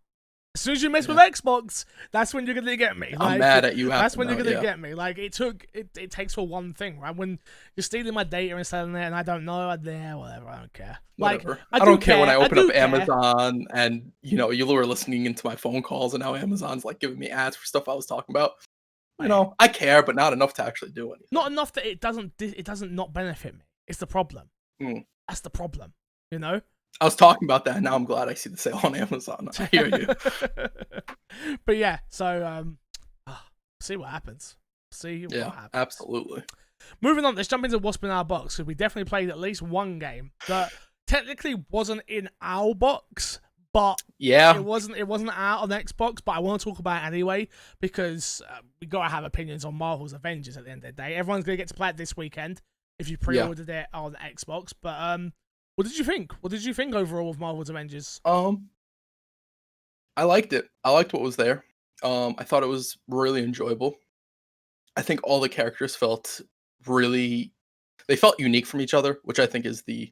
As soon as you mess with Xbox, that's when you're gonna get me. I'm mad at you. That's when you're gonna get me. Like, it takes for one thing, right? When you're stealing my data and selling it, and I don't know, whatever. I don't care. Whatever. Like, I don't care when I open up Amazon and you were listening into my phone calls, and now Amazon's like giving me ads for stuff I was talking about. I care, but not enough to actually do anything. Not enough that it doesn't not benefit me. It's the problem. That's the problem. I was talking about that, and now I'm glad I see the sale on Amazon. I hear you. But yeah, so see what happens. See what Yeah, happens. absolutely. Moving on, let's jump into what's been in our box, because we definitely played at least one game that technically wasn't in our box, but it wasn't out on Xbox. But I want to talk about it anyway, because we gotta have opinions on Marvel's Avengers at the end of the day. Everyone's gonna get to play it this weekend if you pre-ordered it on Xbox. But what did you think? What did you think overall of Marvel's Avengers? I liked it. I liked what was there. I thought it was really enjoyable. I think all the characters felt they felt unique from each other, which I think is the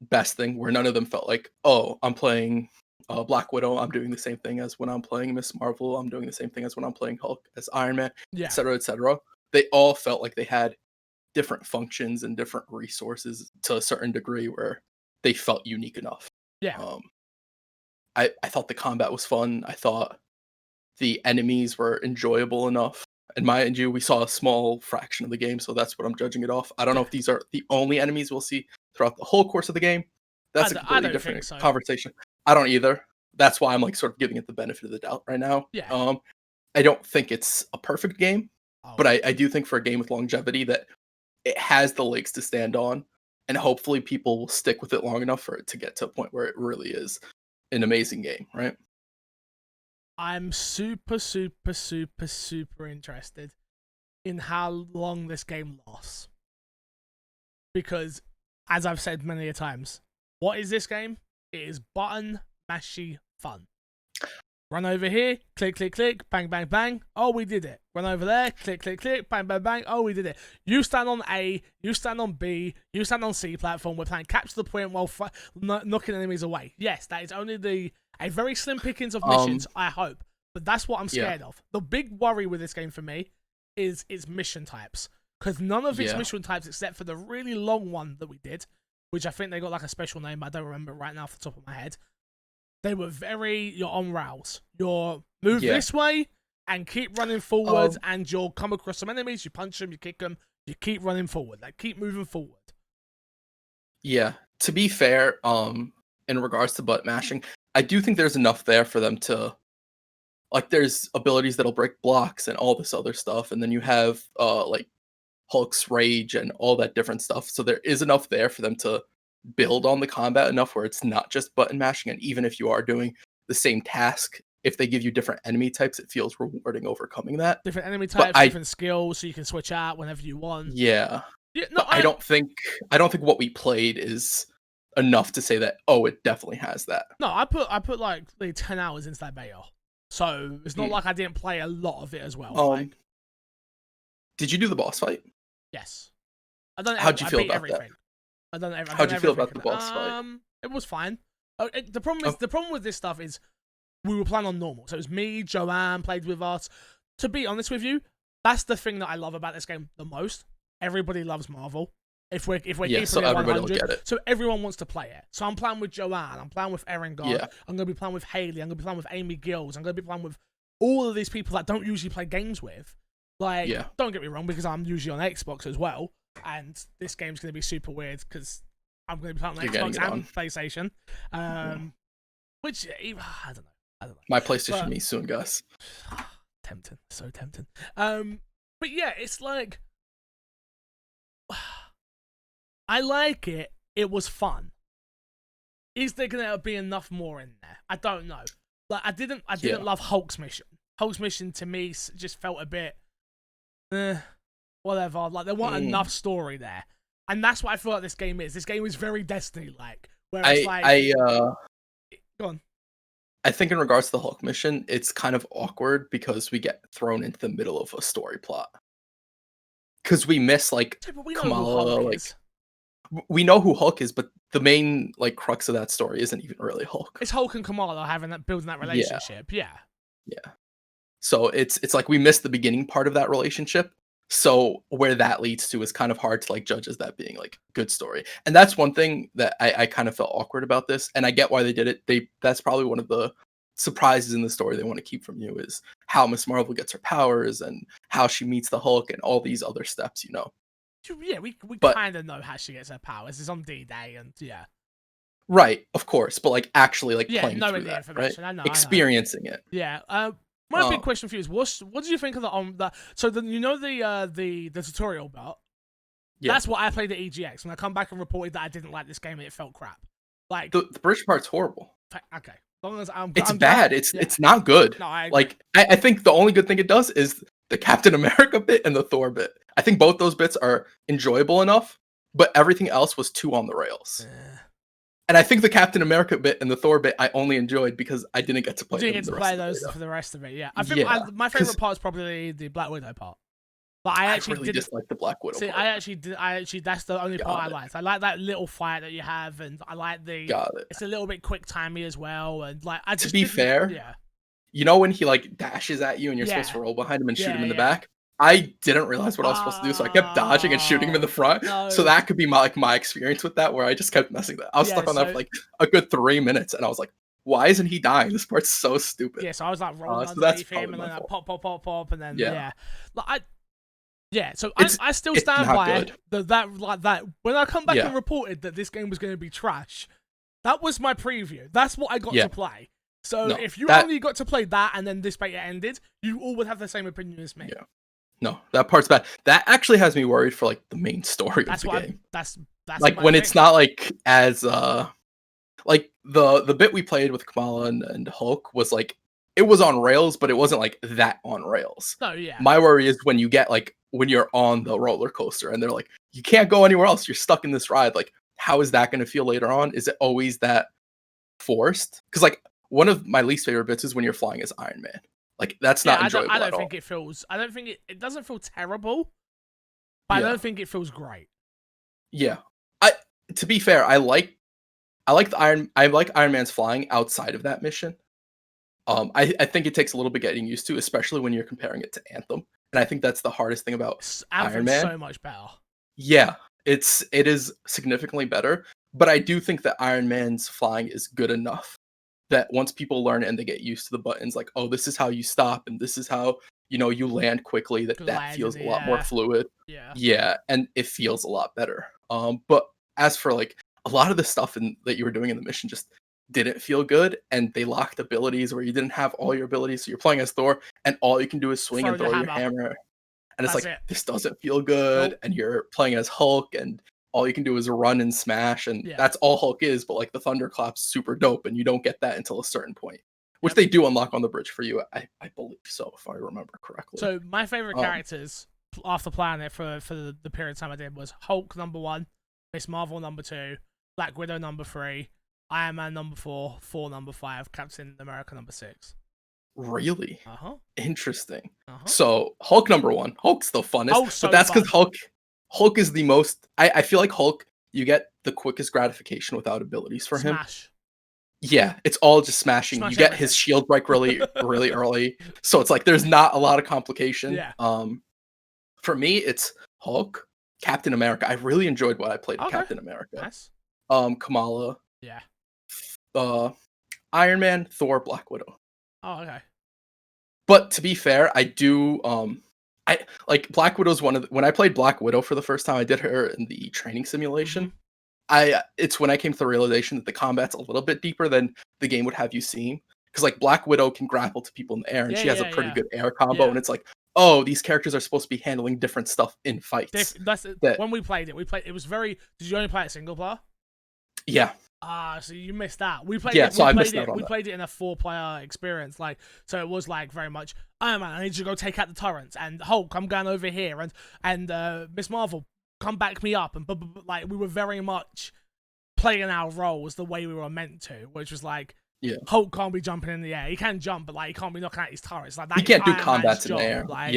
best thing, where none of them felt like, oh, I'm playing Black Widow, I'm doing the same thing as when I'm playing Miss Marvel, I'm doing the same thing as when I'm playing Hulk, as Iron Man, Yeah. etc., etc. They all felt like they had different functions and different resources to a certain degree where they felt unique enough. Yeah. I thought the combat was fun. I thought the enemies were enjoyable enough. And mind you, we saw a small fraction of the game, so that's what I'm judging it off. I don't know if these are the only enemies we'll see throughout the whole course of the game. That's a completely different conversation. I don't either. That's why I'm like sort of giving it the benefit of the doubt right now. Yeah. I don't think it's a perfect game, but I do think for a game with longevity that it has the legs to stand on, and hopefully people will stick with it long enough for it to get to a point where it really is an amazing game, right? I'm super, super, super, super interested in how long this game lasts. Because, as I've said many a times, what is this game? It is button mashy fun. Run over here, click, click, click, bang, bang, bang. Oh, we did it. Run over there, click, click, click, bang, bang, bang. Oh, we did it. You stand on A, you stand on B, you stand on C platform. We're playing capture the point while knocking enemies away. Yes, that is only a very slim pickings of missions, I hope. But that's what I'm scared of. The big worry with this game for me is its mission types. Because none of its mission types, except for the really long one that we did, which I think they got like a special name, but I don't remember right now off the top of my head. They were you're on rails. You're move this way and keep running forwards, and you'll come across some enemies, you punch them, you kick them, you keep running forward. Like, keep moving forward. Yeah. To be fair, in regards to butt mashing, I do think there's enough there for them to, like, there's abilities that'll break blocks and all this other stuff, and then you have like Hulk's rage and all that different stuff. So there is enough there for them to build on the combat enough where it's not just button mashing, and even if you are doing the same task, if they give you different enemy types, it feels rewarding overcoming that. Different enemy types, different skills, so you can switch out whenever you want. Yeah. No, I don't think what we played is enough to say that, oh, it definitely has that. No, I put like 10 hours into that beta. So it's not like I didn't play a lot of it as well. Did you do the boss fight? Yes. How'd you feel about everything. that? How'd you feel about the boss fight? It was fine. The problem with this stuff is we were playing on normal. So it was me, Joanne played with us. To be honest with you, that's the thing that I love about this game the most. Everybody loves Marvel. If we're keeping it 100, so everyone wants to play it. So I'm playing with Joanne, I'm playing with Erin God, I'm gonna be playing with Haley, I'm gonna be playing with Amy Gills, I'm gonna be playing with all of these people that don't usually play games with. Like, don't get me wrong, because I'm usually on Xbox as well, and this game's gonna be super weird because I'm gonna be playing on Xbox and PlayStation. Which I don't know. My PlayStation me soon, Gus. Tempting, so tempting. But yeah, it's like, I like it. It was fun. Is there gonna be enough more in there? I don't know. Like, I didn't love Hulk's mission. Hulk's mission to me just felt a bit, whatever. Like, there wasn't enough story there, and that's what I feel like this game is. This game is very Destiny-like, where it's go on. I think in regards to the Hulk mission, it's kind of awkward because we get thrown into the middle of a story plot. Because we miss, like, Kamala, like, we know who Hulk is, but the main, like, crux of that story isn't even really Hulk. It's Hulk and Kamala building that relationship. Yeah. So it's like we missed the beginning part of that relationship. So where that leads to is kind of hard to, like, judge as that being, like, good story. And that's one thing that I kind of felt awkward about this, and I get why they did it. That's probably one of the surprises in the story they want to keep from you, is how Miss Marvel gets her powers and how she meets the Hulk and all these other steps, you know. Yeah, we kind of know how she gets her powers. It's on D-Day, and right, of course, but, like, actually, like, playing knowing through the that, information, right? I know, experiencing it. Yeah. My big question for you is, what do you think of the so the tutorial belt? Yeah. That's what I played at EGX, and I come back and reported that I didn't like this game and it felt crap. Like the bridge part's horrible. Okay, as long as I'm bad. It's not good. No, I agree. Like I think the only good thing it does is the Captain America bit and the Thor bit. I think both those bits are enjoyable enough, but everything else was too on the rails. And I think the Captain America bit and the Thor bit I only enjoyed because I didn't get to play. Those for the rest of it. Yeah, I think my favorite part is probably the Black Widow part. But I actually really dislike the Black Widow. See, part. I actually that's the only part I liked. I like that little fight that you have, and I like it's a little bit quick timey as well. And like, to be fair, you know when he like dashes at you and you're supposed to roll behind him and shoot him in the back. I didn't realize what I was supposed to do, so I kept dodging and shooting him in the front. No. So that could be my experience with that, where I just kept messing that. I was stuck on that for like a good 3 minutes, and I was like, why isn't he dying? This part's so stupid. Yeah, so I was like rolling underneath him, and then like, pop, and then so I still stand by that. When I come back and reported that this game was going to be trash, that was my preview. That's what I got to play. So if you only got to play that and then this beta ended, you all would have the same opinion as me. Yeah. No, that part's bad. That actually has me worried for like the main story of the game. That's like when it's not like as like the bit we played with Kamala and Hulk was like it was on rails, but it wasn't like that on rails. Oh yeah. My worry is when you get like when you're on the roller coaster and they're like you can't go anywhere else. You're stuck in this ride. Like how is that going to feel later on? Is it always that forced? Because like one of my least favorite bits is when you're flying as Iron Man. Like that's not enjoyable I don't at all. think it feels. I don't think it doesn't feel terrible, but I don't think it feels great. Yeah, to be fair, I like Iron Man's flying outside of that mission. I think it takes a little bit getting used to, especially when you're comparing it to Anthem, and I think that's the hardest thing about Iron Man. So much better. Yeah, it is significantly better, but I do think that Iron Man's flying is good enough that once people learn it and they get used to the buttons, like, oh, this is how you stop and this is how, you land quickly, that feels a lot more fluid. Yeah, and it feels a lot better. But as for like a lot of the stuff that you were doing in the mission just didn't feel good, and they locked abilities where you didn't have all your abilities. So you're playing as Thor and all you can do is swing and throw your hammer. And it's this doesn't feel good. Nope. And you're playing as Hulk and all you can do is run and smash, and that's all Hulk is, but like the thunderclap's super dope, and you don't get that until a certain point, which they do unlock on the bridge for you, I believe so, if I remember correctly. So my favorite characters after playing it for the period of time I did was Hulk number 1, Miss Marvel number 2, Black Widow number 3, Iron Man number 4, Thor number 5, Captain America number 6. Really? Interesting. So Hulk number 1, Hulk's the funnest, but that's because Hulk is the most. I feel like Hulk, you get the quickest gratification without abilities for him. Yeah, it's all just smashing. You get his shield break really, really early, so it's like there's not a lot of complication. Yeah. For me, it's Hulk, Captain America. I really enjoyed what I played with Captain America. Nice. Kamala. Yeah. Iron Man, Thor, Black Widow. Oh, okay. But to be fair, I do. I like Black Widow's when I played Black Widow for the first time, I did her in the training simulation. It's when I came to the realization that the combat's a little bit deeper than the game would have you seeing. Because like Black Widow can grapple to people in the air, and she has a pretty good air combo, and it's like, oh, these characters are supposed to be handling different stuff in fights. When we played it, it was very. Did you only play it single player? Yeah. So you missed that. We played we played it in a 4-player experience, like, so it was like very much, oh man, I need you to go take out the turrets, and Hulk, I'm going over here, and Miss Marvel, come back me up, and like we were very much playing our roles the way we were meant to, which was like, Hulk can't be jumping in the air. He can jump, but like he can't be knocking out his turrets. Like that, he can't do combats in the air. Like,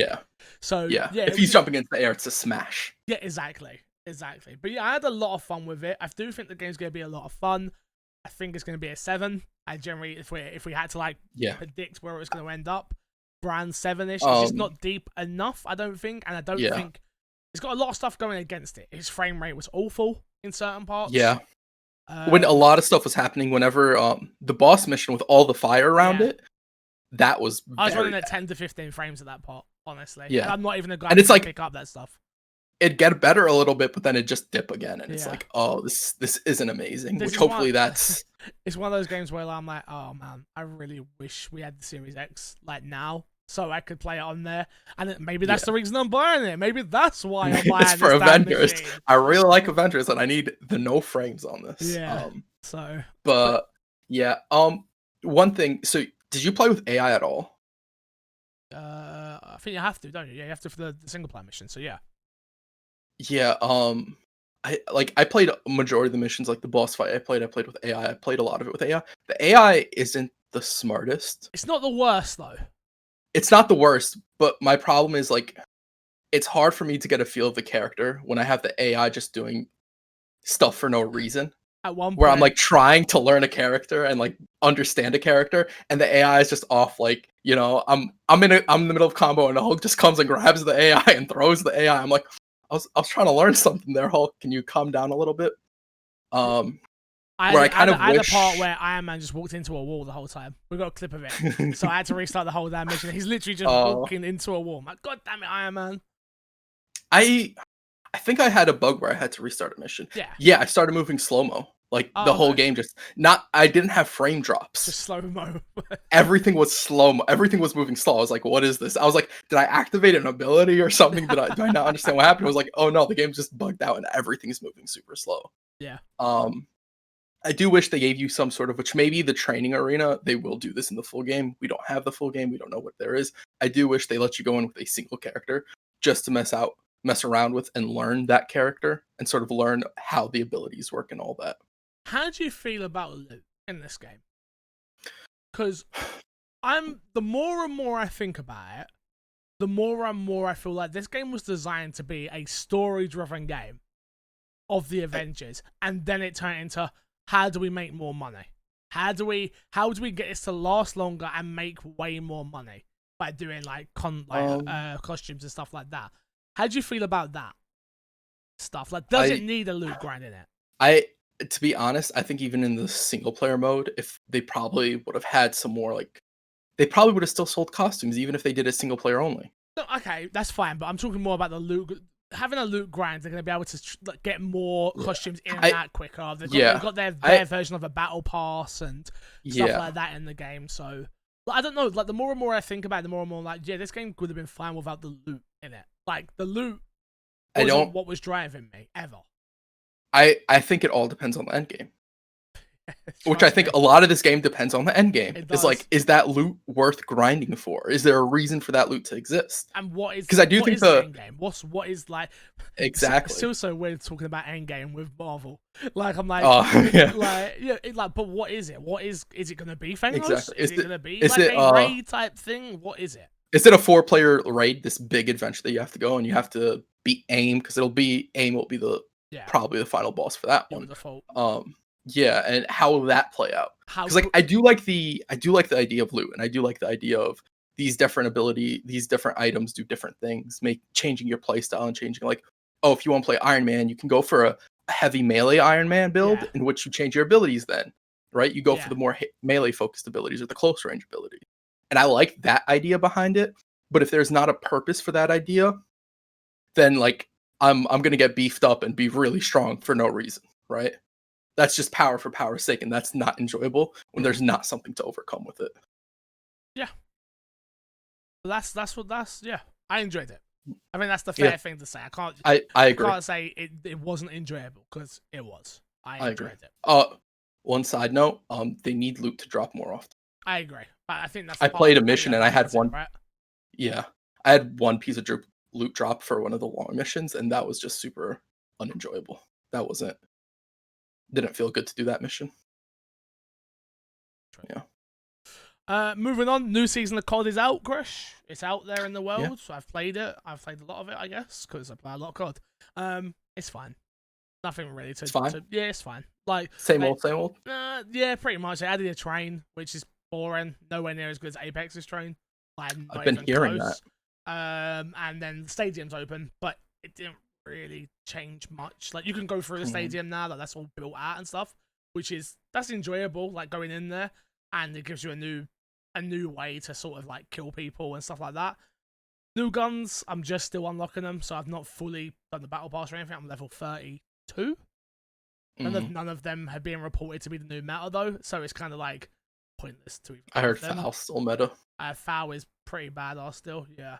So if he's jumping into the air, it's a smash. Yeah, exactly. But yeah, I had a lot of fun with it. I do think the game's going to be a lot of fun. I think it's going to be a 7. I generally, if we had to like predict where it was going to end up, brand 7-ish. It's just not deep enough, I don't think, and I don't think it's got a lot of stuff going against it. His frame rate was awful in certain parts. Yeah. When a lot of stuff was happening, whenever the boss mission with all the fire around it, that was I was running at 10 to 15 frames at that part, honestly. Yeah. I'm not even a guy who can pick up that stuff. it'd get better a little bit, but then it'd just dip again, and it's like, oh, this isn't amazing. Which hopefully that's. It's one of those games where I'm like, oh man, I really wish we had the Series X like now, so I could play it on there. And maybe that's the reason I'm buying it. Maybe that's why I'm buying it. It's for Avengers. I really like Avengers, and I need the no frames on this. Yeah. But yeah. One thing. So, did you play with AI at all? I think you have to, don't you? Yeah, you have to for the single player mission. So yeah. Yeah. I played a majority of the missions, like the boss fight. I played with AI. I played a lot of it with AI. The AI isn't the smartest. It's not the worst though. It's not the worst, but my problem is like, it's hard for me to get a feel of the character when I have the AI just doing stuff for no reason. At one point, where I'm like trying to learn a character and like understand a character, and the AI is just off. Like, you know, I'm in the middle of combo, and the Hulk just comes and grabs the AI and throws the AI. I'm like, I was trying to learn something there, Hulk. Can you calm down a little bit? I had a part where Iron Man just walked into a wall the whole time. We got a clip of it, so I had to restart the whole damn mission. He's literally just walking into a wall. I'm like, God damn it, Iron Man! I think I had a bug where I had to restart a mission. Yeah, I started moving slow-mo. Like, the whole game I didn't have frame drops. Just slow-mo. Everything was slow-mo. Everything was moving slow. I was like, what is this? I was like, did I activate an ability or something? Do I not understand what happened? I was like, oh no, the game's just bugged out and everything's moving super slow. Yeah. I do wish they gave you some sort of, which maybe the training arena, they will do this in the full game. We don't have the full game. We don't know what there is. I do wish they let you go in with a single character just to mess around with and learn that character and sort of learn how the abilities work and all that. How do you feel about loot in this game? Because the more and more I think about it, the more and more I feel like this game was designed to be a story-driven game of the Avengers, and then it turned into, how do we make more money? How do we get this to last longer and make way more money by doing like costumes and stuff like that? How do you feel about that stuff? Like, does it need a loot grind in it? To be honest, I think even in the single player mode, if they probably would have had some more, like, they probably would have still sold costumes even if they did it single player only. Okay, that's fine, but I'm talking more about the loot. Having a loot grind, they're going to be able to get more costumes in and out quicker. They've got their version of a battle pass and stuff like that in the game. So, I don't know. Like, the more and more I think about it, the more and more like, yeah, this game could have been fine without the loot in it. Like, the loot wasn't what was driving me ever. I think it all depends on the end game. Which I think a lot of this game depends on the end game. It's like, is that loot worth grinding for? Is there a reason for that loot to exist? And what is? Because I do think the end game. What is like? Exactly. It's still so weird talking about end game with Marvel. Like, I'm like, but what is it? Is it going to be Thanos? Exactly. Is it going to be like a raid type thing? What is it? Is it a 4-player raid? This big adventure that you have to go and you have to beat AIM, because AIM will be probably the final boss for that one. Default. Yeah, and how will that play out? Because like I do like the idea of loot, and I do like the idea of these different items do different things, changing your playstyle and changing, like, oh, if you want to play Iron Man, you can go for a heavy melee Iron Man build in which you change your abilities then, right? You go for the more melee focused abilities or the close range ability. And I like that idea behind it, but if there's not a purpose for that idea, then like I'm going to get beefed up and be really strong for no reason, right? That's just power for power's sake, and that's not enjoyable when there's not something to overcome with it. Yeah. Yeah. I enjoyed it. I mean, that's the fair thing to say. I agree. I can't say it wasn't enjoyable, because it was. I enjoyed it. One side note, they need loot to drop more often. I agree. But I think that's I played a mission and I had one. Right? Yeah. I had one piece of loot drop for one of the long missions, and that was just super unenjoyable. Didn't feel good to do that mission. Yeah. Moving on, new season of COD is out, Grush. It's out there in the world, so I've played it. I've played a lot of it, I guess, because I play a lot of COD. It's fine. Nothing really to... It's fine? It's fine. Like, same old? Yeah, pretty much. I added a train, which is boring. Nowhere near as good as Apex's train. I've been hearing that. And then the stadium's open, but it didn't really change much. Like, you can go through the stadium now, that's all built out and stuff, that's enjoyable, like going in there, and it gives you a new way to sort of like kill people and stuff like that. New guns, I'm just still unlocking them, so I've not fully done the battle pass or anything. I'm level 32. None of them have been reported to be the new meta though, so it's kind of like pointless to even. I heard Foul's still meta. Foul is pretty badass still. Yeah.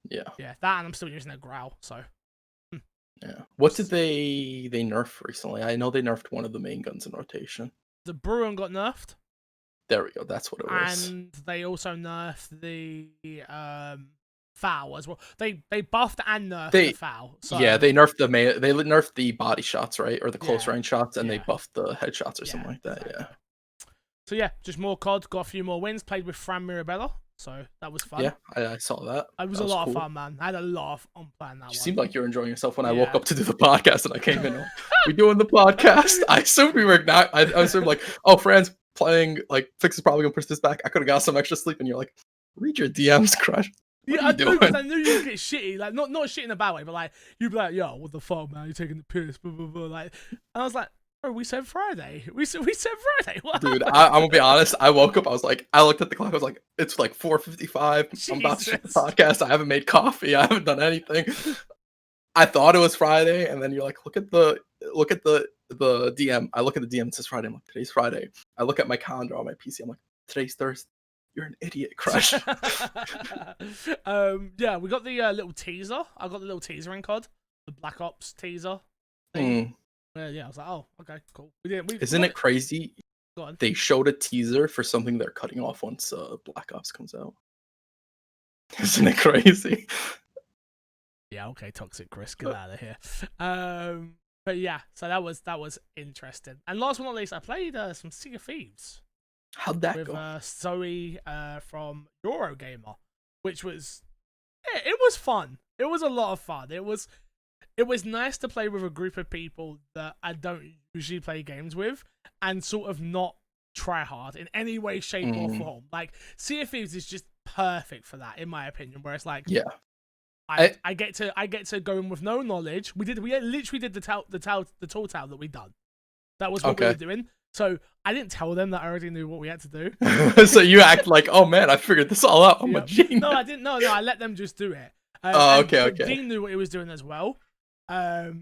Yeah. That, and I'm still using a growl. So. Yeah. What did they nerf recently? I know they nerfed one of the main guns in rotation. The Bruin got nerfed. There we go. That's what it was. And they also nerfed the foul as well. They buffed and nerfed the foul. So. Yeah, they nerfed they nerfed the body shots, right, or the close range shots, and they buffed the headshots or something like that. Exactly. Yeah. So yeah, just more COD. Got a few more wins. Played with Fran Mirabella, so that was fun. Yeah, I saw that. It was a lot of fun, man. I had a lot of fun playing that. You seemed like you were enjoying yourself when I woke up to do the podcast, and I came in. We doing the podcast? I assumed we were not. I assumed like, oh, Fran's playing. Like, Fix is probably gonna push this back. I could have got some extra sleep, and you're like, read your DMs, Crush. Yeah, I knew you would get shitty, like not shit in a bad way, but like you'd be like, "Yo, what the fuck, man? You're taking the piss." Blah, blah, blah. Like, and I was like, "Oh, we said Friday. We said Friday." What? Dude, I'm gonna be honest. I woke up. I looked at the clock. I was like, "It's like 4:55. I'm about to shoot the podcast. I haven't made coffee. I haven't done anything." I thought it was Friday, and then you're like, "Look at the DM." I look at the DM. It says Friday. I'm like, "Today's Friday." I look at my calendar on my PC. I'm like, "Today's Thursday." You're an idiot, Crush. Yeah, we got the little teaser. I got the little teaser in COD, the Black Ops teaser thing. Yeah, I was like, oh, okay, cool. Isn't it crazy? Go on. They showed a teaser for something they're cutting off once Black Ops comes out. Isn't it crazy? Yeah, okay, Toxic Chris, get out of here. But yeah, so that was interesting. And last but not least, I played some Sea of Thieves. How'd that go? With Zoe from Eurogamer, which was, it was fun. It was a lot of fun. It was nice to play with a group of people that I don't usually play games with, and sort of not try hard in any way, shape, or form. Like Sea of Thieves is just perfect for that, in my opinion. Where it's like, I get to go in with no knowledge. We literally did the tall tale that we done. That was what we were doing. So I didn't tell them that I already knew what we had to do. So you act like, oh man, I figured this all out. I'm a genius. No, I didn't. No, I let them just do it. Okay. Dean knew what he was doing as well. But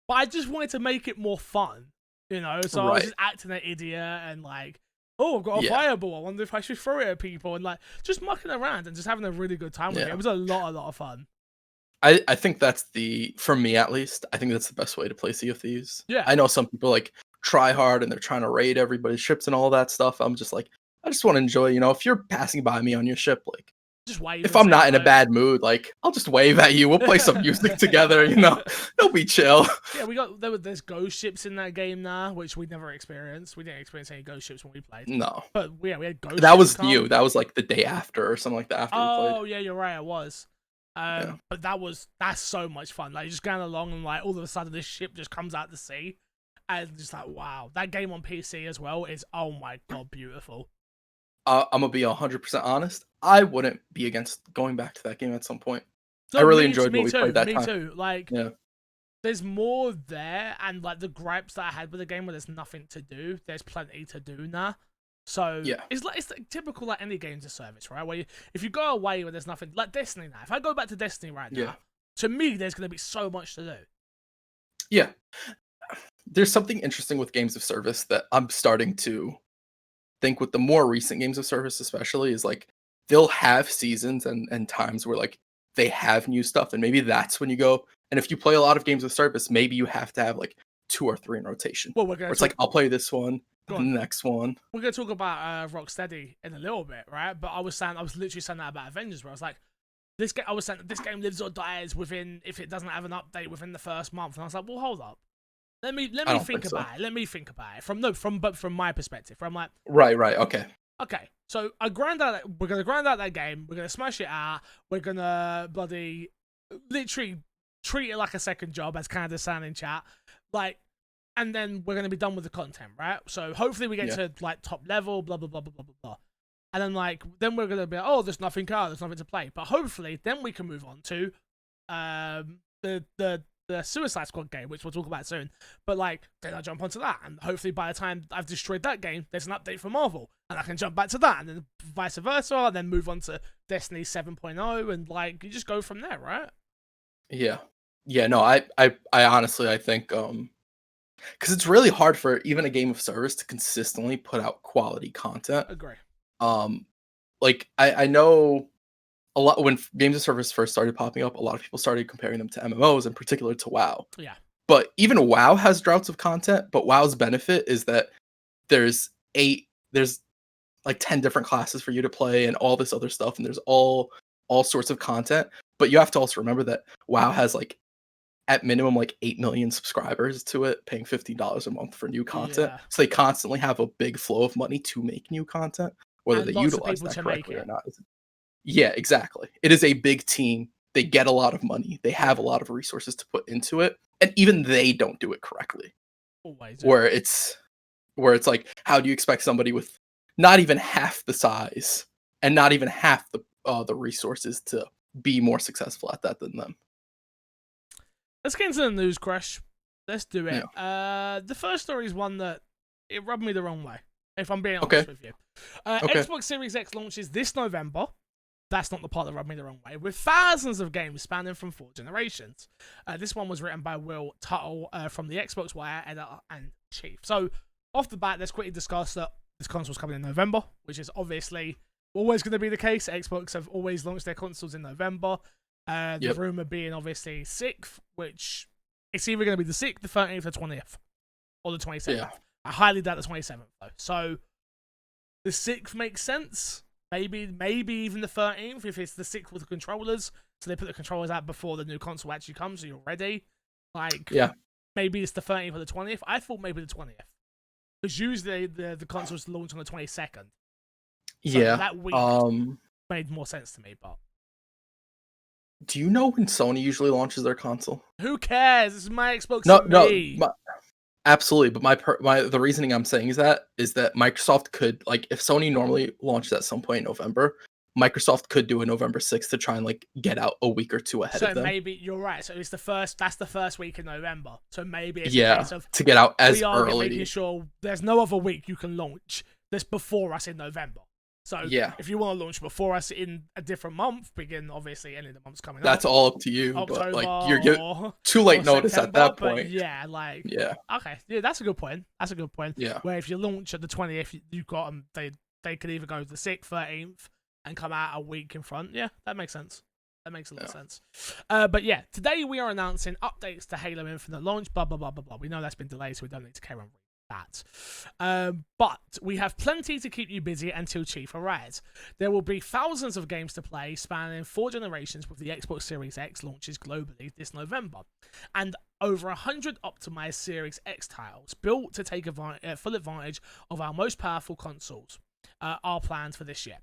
I just wanted to make it more fun, you know. So I was just acting an idiot and like, oh, I've got a fireball. I wonder if I should throw it at people, and like just mucking around and just having a really good time with it. It was a lot of fun. I think that's for me at least, I think that's the best way to play Sea of Thieves. Yeah. I know some people like try hard and they're trying to raid everybody's ships and all that stuff. I'm just like, I just want to enjoy, you know, if you're passing by me on your ship, like, just wave. If I'm not in a bad mood, like, I'll just wave at you. We'll play some music together, you know. It'll be chill. Yeah, there's ghost ships in that game now, which we never experienced. We didn't experience any ghost ships when we played. No. But yeah, we had ghost That ships was come. you. That was like the day after or something like that after we played. Oh, yeah, you're right, it was. But that's so much fun. Like, you're just going along and like all of a sudden this ship just comes out to sea. And just like, wow. That game on PC as well is, oh my god, beautiful. I'm going to be 100% honest. I wouldn't be against going back to that game at some point. No, I really enjoyed what we played that time. Me too. Like, there's more there, and like the gripes that I had with the game where there's nothing to do, there's plenty to do now. So it's like typical like any games of service, right? Where if you go away where there's nothing, like Destiny now. If I go back to Destiny right now, to me there's going to be so much to do. Yeah. There's something interesting with games of service that I'm starting to think with the more recent games of service especially is like they'll have seasons and times where like they have new stuff, and maybe that's when you go, and if you play a lot of games of service, maybe you have to have like 2 or 3 in rotation. Well, it's like I'll play this one, the next one. We're gonna talk about Rocksteady in a little bit, right? But I was literally saying that about Avengers, where I was like, this game lives or dies within, if it doesn't have an update within the first month, and I was like, well, hold up. Let me think about it. Let me think about it from my perspective. I'm like, right, okay. So we're gonna grind out that game. We're gonna smash it out. We're gonna bloody literally treat it like a second job, as Canada sang in chat. Like, and then we're gonna be done with the content, right? So hopefully we get to like top level, blah blah blah blah blah blah blah. And then we're gonna be like, oh, there's nothing there's nothing to play. But hopefully then we can move on to the Suicide Squad game, which we'll talk about soon. But like, then I jump onto that, and hopefully by the time I've destroyed that game, there's an update for Marvel, and I can jump back to that, and then vice versa, and then move on to Destiny 7.0, and like, you just go from there, right? Yeah. Yeah, no, I honestly, I think, because it's really hard for even a game of service to consistently put out quality content. Agree. Um, like I know a lot when games of service first started popping up, a lot of people started comparing them to MMOs, in particular to WoW. Yeah. But even WoW has droughts of content, but WoW's benefit is that there's like 10 different classes for you to play and all this other stuff, and there's all sorts of content. But you have to also remember that WoW has like at minimum like 8 million subscribers to it, paying $15 a month for new content. Yeah. So they constantly have a big flow of money to make new content, whether And they lots of utilize people that to make correctly it. or not. Yeah, exactly. It is a big team. They get a lot of money. They have a lot of resources to put into it, and even they don't do it correctly. Always. Where it's like, how do you expect somebody with not even half the size and not even half the resources to be more successful at that than them? Let's get into the news, Crush. Let's do it. Yeah. The first story is one that it rubbed me the wrong way, if I'm being honest Okay. with you. Okay. Xbox Series X launches this November. That's not the part that rubbed me the wrong way. With thousands of games spanning from 4 generations. This one was written by Will Tuttle from the Xbox Wire editor and chief. So, off the bat, let's quickly discuss that this console's coming in November, which is obviously always going to be the case. Xbox have always launched their consoles in November. The rumor being obviously 6th, which it's either going to be the 6th, the 13th, or 20th, or the 27th. Yeah. I highly doubt the 27th, though. So, the 6th makes sense. Maybe even the 13th if it's the 6th with the controllers. So they put the controllers out before the new console actually comes, so you're ready. Like, Yeah. maybe it's the 13th or the 20th. I thought maybe the 20th. Because usually the consoles launch on the 22nd. So yeah. that week made more sense to me, but. Do you know when Sony usually launches their console? Who cares? This is my Xbox. Absolutely, but the reasoning I'm saying is that Microsoft could, like, if Sony normally launched at some point in November, Microsoft could do a November 6th to try and like get out a week or two ahead of them. So maybe you're right. So it's that's the first week in November. So maybe it's a case of to get out as we are early. Making sure there's no other week you can launch that's before us in November. So if you want to launch before us in a different month, begin obviously any of the months coming that's up. all up to you. October, but like you're too late notice September, at that point. Okay, yeah, that's a good point. Yeah. Where if you launch at the 20th, you've got them. They could either go the 6th, 13th, and come out a week in front. Yeah, that makes sense. That makes a lot of sense. But yeah, today we are announcing updates to Halo Infinite launch. Blah blah blah blah blah. We know that's been delayed, so we don't need to carry on that. But we have plenty to keep you busy until Chief arrives. There will be thousands of games to play spanning 4 generations with the Xbox Series X launches globally this November, and over 100 optimized Series X titles built to take full advantage of our most powerful consoles are planned for this year.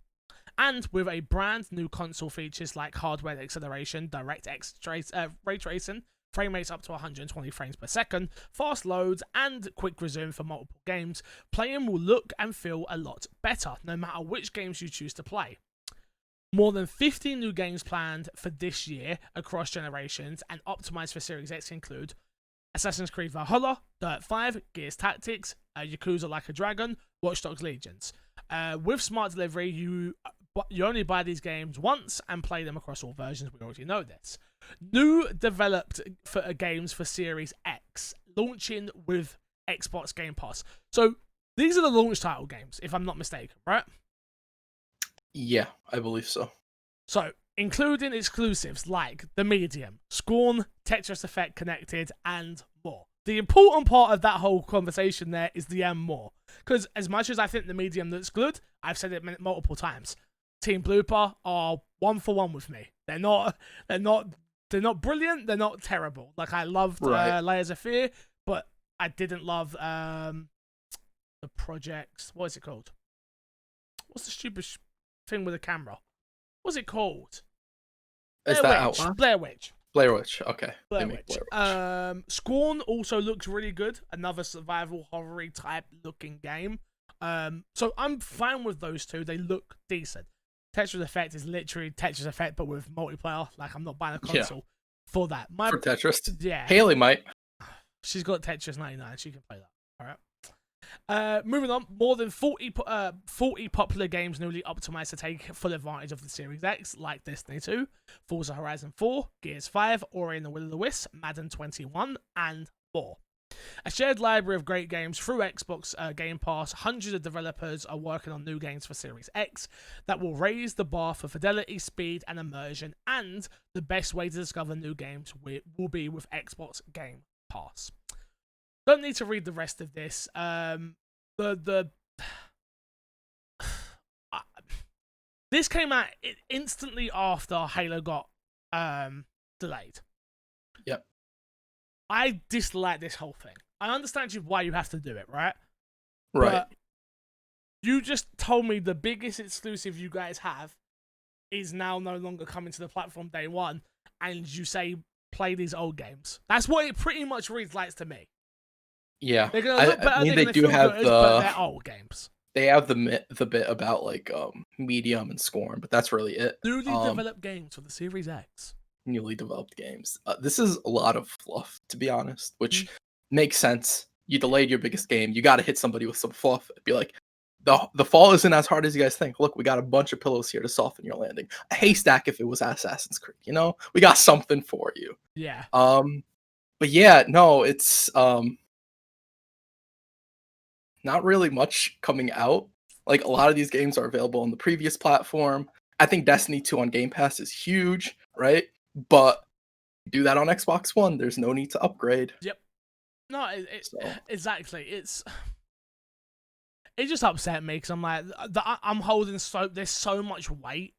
And with a brand new console features like hardware acceleration, DirectX ray tracing, frame rates up to 120 frames per second, fast loads, and quick resume for multiple games, playing will look and feel a lot better, no matter which games you choose to play. More than 50 new games planned for this year across generations and optimized for Series X include Assassin's Creed Valhalla, Dirt 5, Gears Tactics, Yakuza Like a Dragon, Watch Dogs Legions. With smart delivery, you only buy these games once and play them across all versions. We already know this. New developed games for Series X, launching with Xbox Game Pass. So these are the launch title games, if I'm not mistaken, right? Yeah, I believe so. So, including exclusives like The Medium, Scorn, Tetris Effect Connected, and more. The important part of that whole conversation there is the and more. Because as much as I think The Medium looks good, I've said it multiple times. Team Blooper are 1 for 1 with me. They're not brilliant. They're not terrible. Like, I loved Layers of Fear, but I didn't love the project. What is it called? What's the stupid thing with the camera? What's it called? Is that Outlast? Blair Witch. Blair Witch. Okay. Blair Witch. Scorn also looks really good. Another survival horror type looking game. So I'm fine with those two. They look decent. Tetris Effect is literally Tetris Effect, but with multiplayer. Like, I'm not buying a console for that. For Tetris? Yeah. Haley might. She's got Tetris 99. She can play that. All Moving on, more than 40 popular games newly optimized to take full advantage of the Series X, like Destiny 2, Forza Horizon 4, Gears 5, Ori and the Will of the Wisp, Madden 21, and more. A shared library of great games through Xbox Game Pass. Hundreds of developers are working on new games for Series X that will raise the bar for fidelity, speed, and immersion. And the best way to discover new games will be with Xbox Game Pass. Don't need to read the rest of this. This came out instantly after Halo got delayed. Yep. I dislike this whole thing. I understand why you have to do it, right? Right. But you just told me the biggest exclusive you guys have is now no longer coming to the platform day one, and you say play these old games. That's what it pretty much reads like to me. Yeah, they're gonna look better. I mean, they do have good, but they're old games. They have the bit about like medium and scorn, but that's really it. Newly developed games for the Series X. Newly developed games. This is a lot of fluff, to be honest, which makes sense. You delayed your biggest game. You got to hit somebody with some fluff. Be like, the fall isn't as hard as you guys think. Look, we got a bunch of pillows here to soften your landing. A haystack if it was Assassin's Creed. You know, we got something for you. Yeah. But yeah, no, it's not really much coming out. Like, a lot of these games are available on the previous platform. I think Destiny 2 on Game Pass is huge, right? But do that on Xbox One. There's no need to upgrade. Yep. No, exactly. It just upset me because I'm like, I'm holding there's so much weight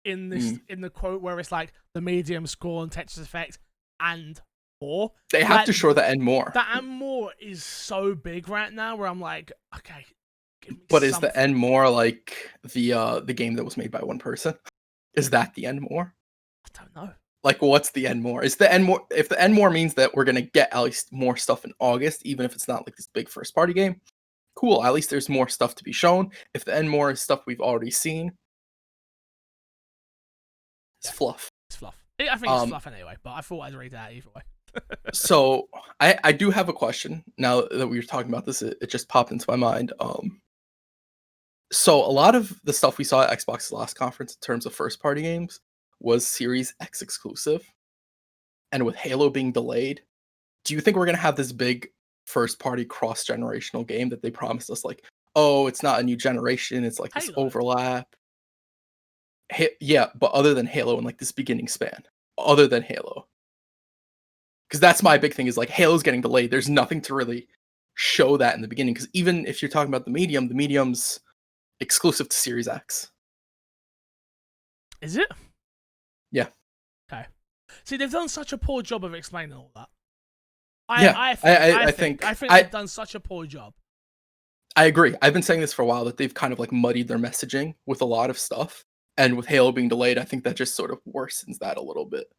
in this in the quote where it's like the medium, score, and Tetris Effect and more. They have to show the and more. The and more is so big right now where I'm like, okay. But is the and more like the game that was made by one person? Is that the end more? I don't know. Like, what's the end more? Is the end more? If the end more means that we're gonna get at least more stuff in August, even if it's not like this big first party game, cool. At least there's more stuff to be shown. If the end more is stuff we've already seen, it's fluff. It's fluff. I think it's fluff anyway. But I thought I'd read that either way. So I do have a question now that we were talking about this. It just popped into my mind. So a lot of the stuff we saw at Xbox's last conference in terms of first party games was Series X exclusive. And with Halo being delayed, do you think we're going to have this big first party cross generational game that they promised us? Like, oh, it's not a new generation. It's like this overlap. Yeah, but other than Halo in like this beginning span, other than Halo. Because that's my big thing is like Halo's getting delayed. There's nothing to really show that in the beginning. Because even if you're talking about the medium's exclusive to Series X. Is it? Yeah. Okay. See, they've done such a poor job of explaining all that. I think they've done such a poor job. I agree. I've been saying this for a while that they've kind of like muddied their messaging with a lot of stuff. And with Halo being delayed, I think that just sort of worsens that a little bit.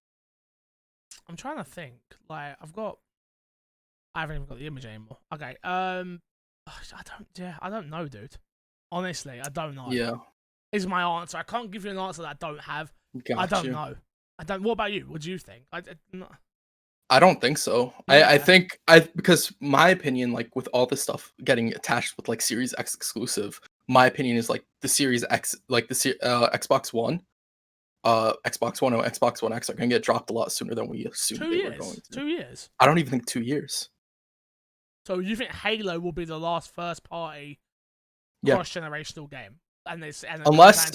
I'm trying to think. Like, I haven't even got the image anymore. Okay. I don't know, dude. Honestly, I don't know. Yeah. Is my answer. I can't give you an answer that I don't have. I don't know. What about you? What do you think? I don't think so. Yeah. I think because my opinion, like with all this stuff getting attached with like Series X exclusive, my opinion is like the Series X, like the Xbox One, Xbox One and Xbox One X are going to get dropped a lot sooner than we assumed they were going to. 2 years. I don't even think 2 years. So you think Halo will be the last first party cross-generational game? Unless,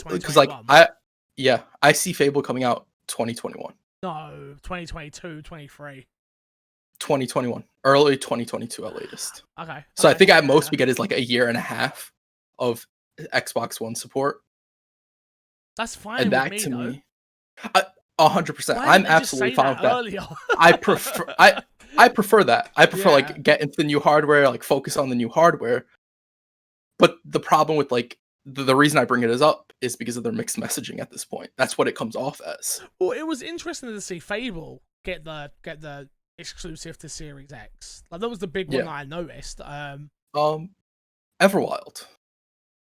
because like I see Fable coming out 2021. No, 2022, 23. 2021. Early 2022 at latest. Okay. So I think at most we get is like a year and a half of Xbox One support. That's fine and with me, to me, 100%. I'm absolutely fine with that. Earlier? I prefer that. I prefer like get into the new hardware, like focus on the new hardware. But the problem with like the reason I bring it up is because of their mixed messaging at this point. That's what it comes off as. Well, it was interesting to see Fable get the exclusive to Series X. Like that was the big one that I noticed. Everwild.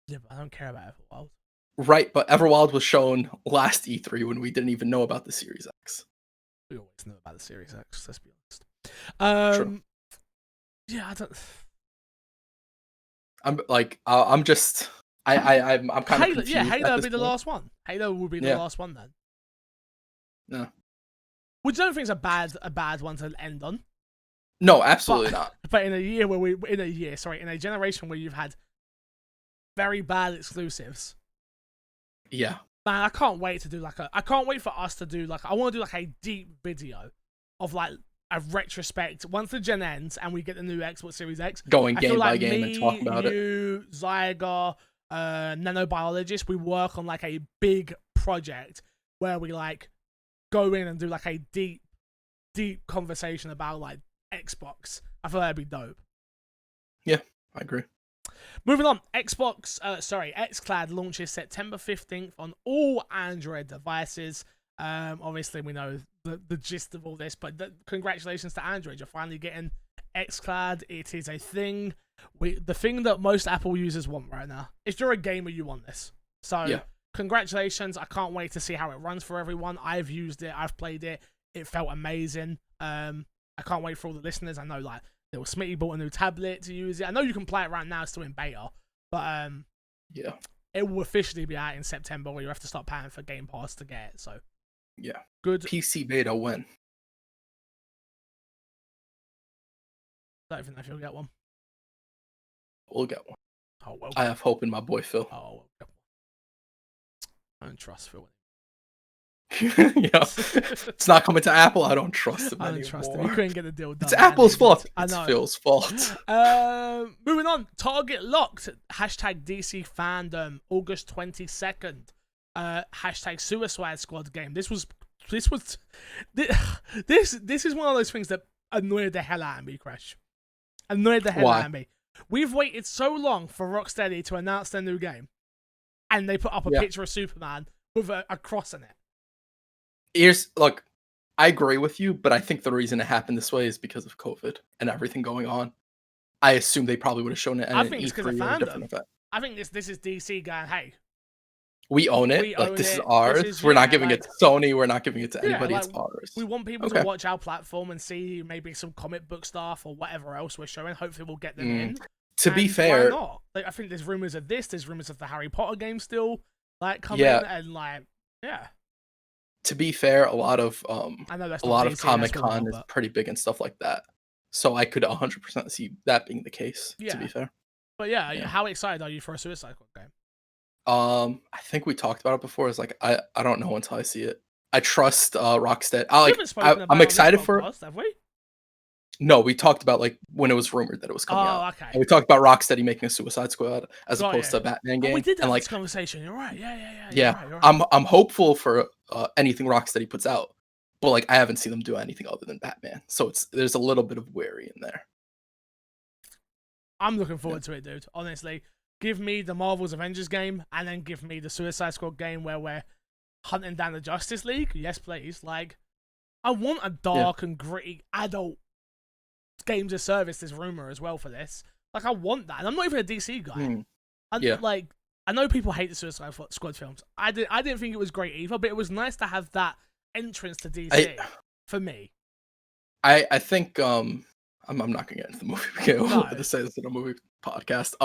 Yeah, but I don't care about Everwild. Right, but Everwild was shown last E3 when we didn't even know about the Series X. We always know about the Series X, let's be honest. True. Yeah, I don't. I'm like, I'm just, I'm kind of Halo, confused. yeah, Halo will be the point. last one. Halo will be the last one then. No. Which I don't think is a bad one to end on. No, absolutely not. But in a generation where you've had very bad exclusives. Yeah. Man, I can't wait to do I can't wait for us to do I want to do a deep video of a retrospect once the gen ends and we get the new Xbox Series X. Going game by game and talking about it. Zygar, Nanobiologist, we work on a big project where we go in and do a deep conversation about Xbox. I feel that'd be dope. Yeah, I agree. Moving on, Xcloud launches September 15th on all Android devices. Obviously, we know the gist of all this, but congratulations to Android. You're finally getting Xcloud. It is a thing. The thing that most Apple users want right now. If you're a gamer, you want this. So, yeah. Congratulations. I can't wait to see how it runs for everyone. I've used it. I've played it. It felt amazing. I can't wait for all the listeners. I know, little Smitty bought a new tablet to use it. I know you can play it right now. It's still in beta. But, yeah. It will officially be out in September where you have to start paying for Game Pass to get it. So, yeah. Good. PC beta when? I don't even know if you'll get one. We'll get one. Oh, well. I have hope in my boy Phil. Oh, well. I don't trust Phil. Yeah, it's not coming to Apple. I don't trust him. I don't trust him. He couldn't get the deal done. It's Apple's fault. It's Phil's fault. Moving on. Target locked. Hashtag DC fandom. August 22nd. Hashtag Suicide Squad game. This is one of those things that annoyed the hell out of me, Crash. Annoyed the hell out of me. We've waited so long for Rocksteady to announce their new game, and they put up a picture of Superman with a cross in it. Look, I agree with you, but I think the reason it happened this way is because of COVID and everything going on. I assume they probably would have shown it. I think it's because of fandom. I think this is DC going, hey, we own it. This is ours. We're not giving it to Sony. We're not giving it to anybody. It's ours. We want people to watch our platform and see maybe some comic book stuff or whatever else we're showing. Hopefully, we'll get them in. To be fair, why not? I think there's rumors of this. There's rumors of the Harry Potter game still coming, and To be fair, a lot of Comic-Con is pretty big and stuff like that. So I could 100% see that being the case. To be fair, but how excited are you for a Suicide Squad game? I think we talked about it before. It's I don't know until I see it. I trust Rocksteady. I'm excited for it. Have we? No, we talked about when it was rumored that it was coming out. Okay. And we talked about Rocksteady making a Suicide Squad as opposed to a Batman game. We did have this conversation. You're right. Yeah. You're right. I'm hopeful for anything Rocksteady puts out, but I haven't seen them do anything other than Batman. So there's a little bit of worry in there. I'm looking forward to it, dude. Honestly, give me the Marvel's Avengers game, and then give me the Suicide Squad game where we're hunting down the Justice League. Yes, please. I want a dark and gritty adult games of service. There's rumor as well for this. I want that, and I'm not even a DC guy. I know people hate the Suicide Squad films. I didn't think it was great either, but it was nice to have that entrance to DC for me. I think I'm not gonna get into the movie. To say this in a movie podcast.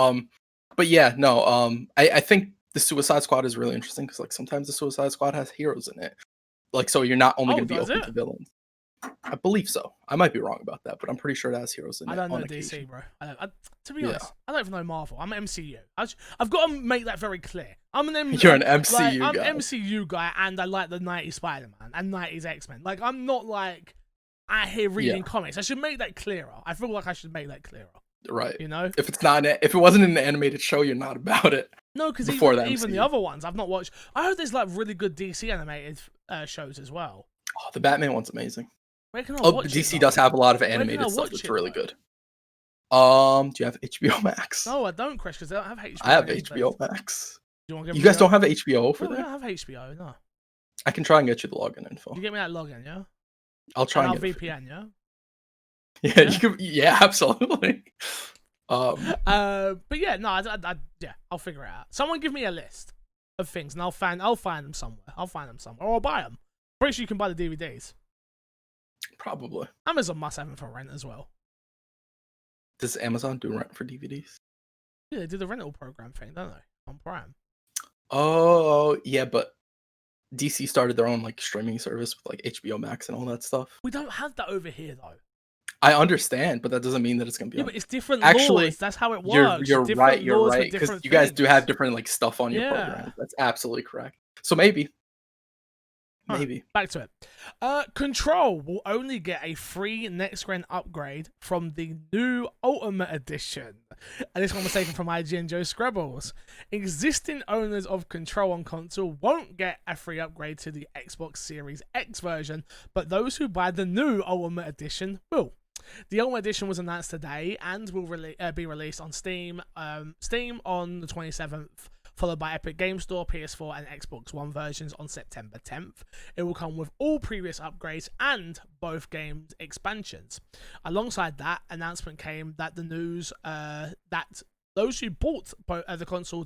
But I think the Suicide Squad is really interesting because sometimes the Suicide Squad has heroes in it. So you're not only gonna be open to villains. I believe so. I might be wrong about that, but I'm pretty sure it has heroes in it. I don't know DC, bro. To be honest, I don't even know Marvel. I'm an MCU. I've got to make that very clear. You're an MCU guy. I'm an MCU guy, and I like the 90s Spider-Man and 90s X-Men. I'm not out here reading comics. I should make that clearer. I feel like I should make that clearer. Right. You know? If it wasn't in the animated show, you're not about it. No, because even the other ones I've not watched. I heard there's really good DC animated shows as well. Oh, the Batman one's amazing. Where can I watch DC does have a lot of animated stuff that's really good. Do you have HBO Max? No, I don't, Chris, because I don't have HBO. I have HBO Max. You guys don't have HBO for there? I don't have HBO, no. I can try and get you the login info. You get me that login, yeah? I'll try and get VPN, yeah? Yeah, you can. Yeah, absolutely. But I'll figure it out. Someone give me a list of things, and I'll find them somewhere. Or I'll buy them. Pretty sure you can buy the DVDs. Probably. Amazon must have them for rent as well. Does Amazon do rent for DVDs? Yeah, they did the rental program thing, don't they? On Prime. Oh, yeah, but DC started their own like streaming service with like HBO Max and all that stuff. We don't have that over here though. I understand, but that doesn't mean that it's gonna be. Yeah, but it's different laws. That's how it works. You're right. You're right because you guys do have different like stuff on your program. That's absolutely correct. So maybe. Maybe. Back to it. Control will only get a free next-gen upgrade from the new Ultimate Edition. And this one was taken from IGN Joe Scrabbles. Existing owners of Control on console won't get a free upgrade to the Xbox Series X version, but those who buy the new Ultimate Edition will. The Ultimate Edition was announced today and will be released on Steam on the 27th, followed by Epic Game Store, PS4 and Xbox One versions on September 10th. It will come with all previous upgrades and both games expansions. Alongside that, announcement came that the news that those who bought the console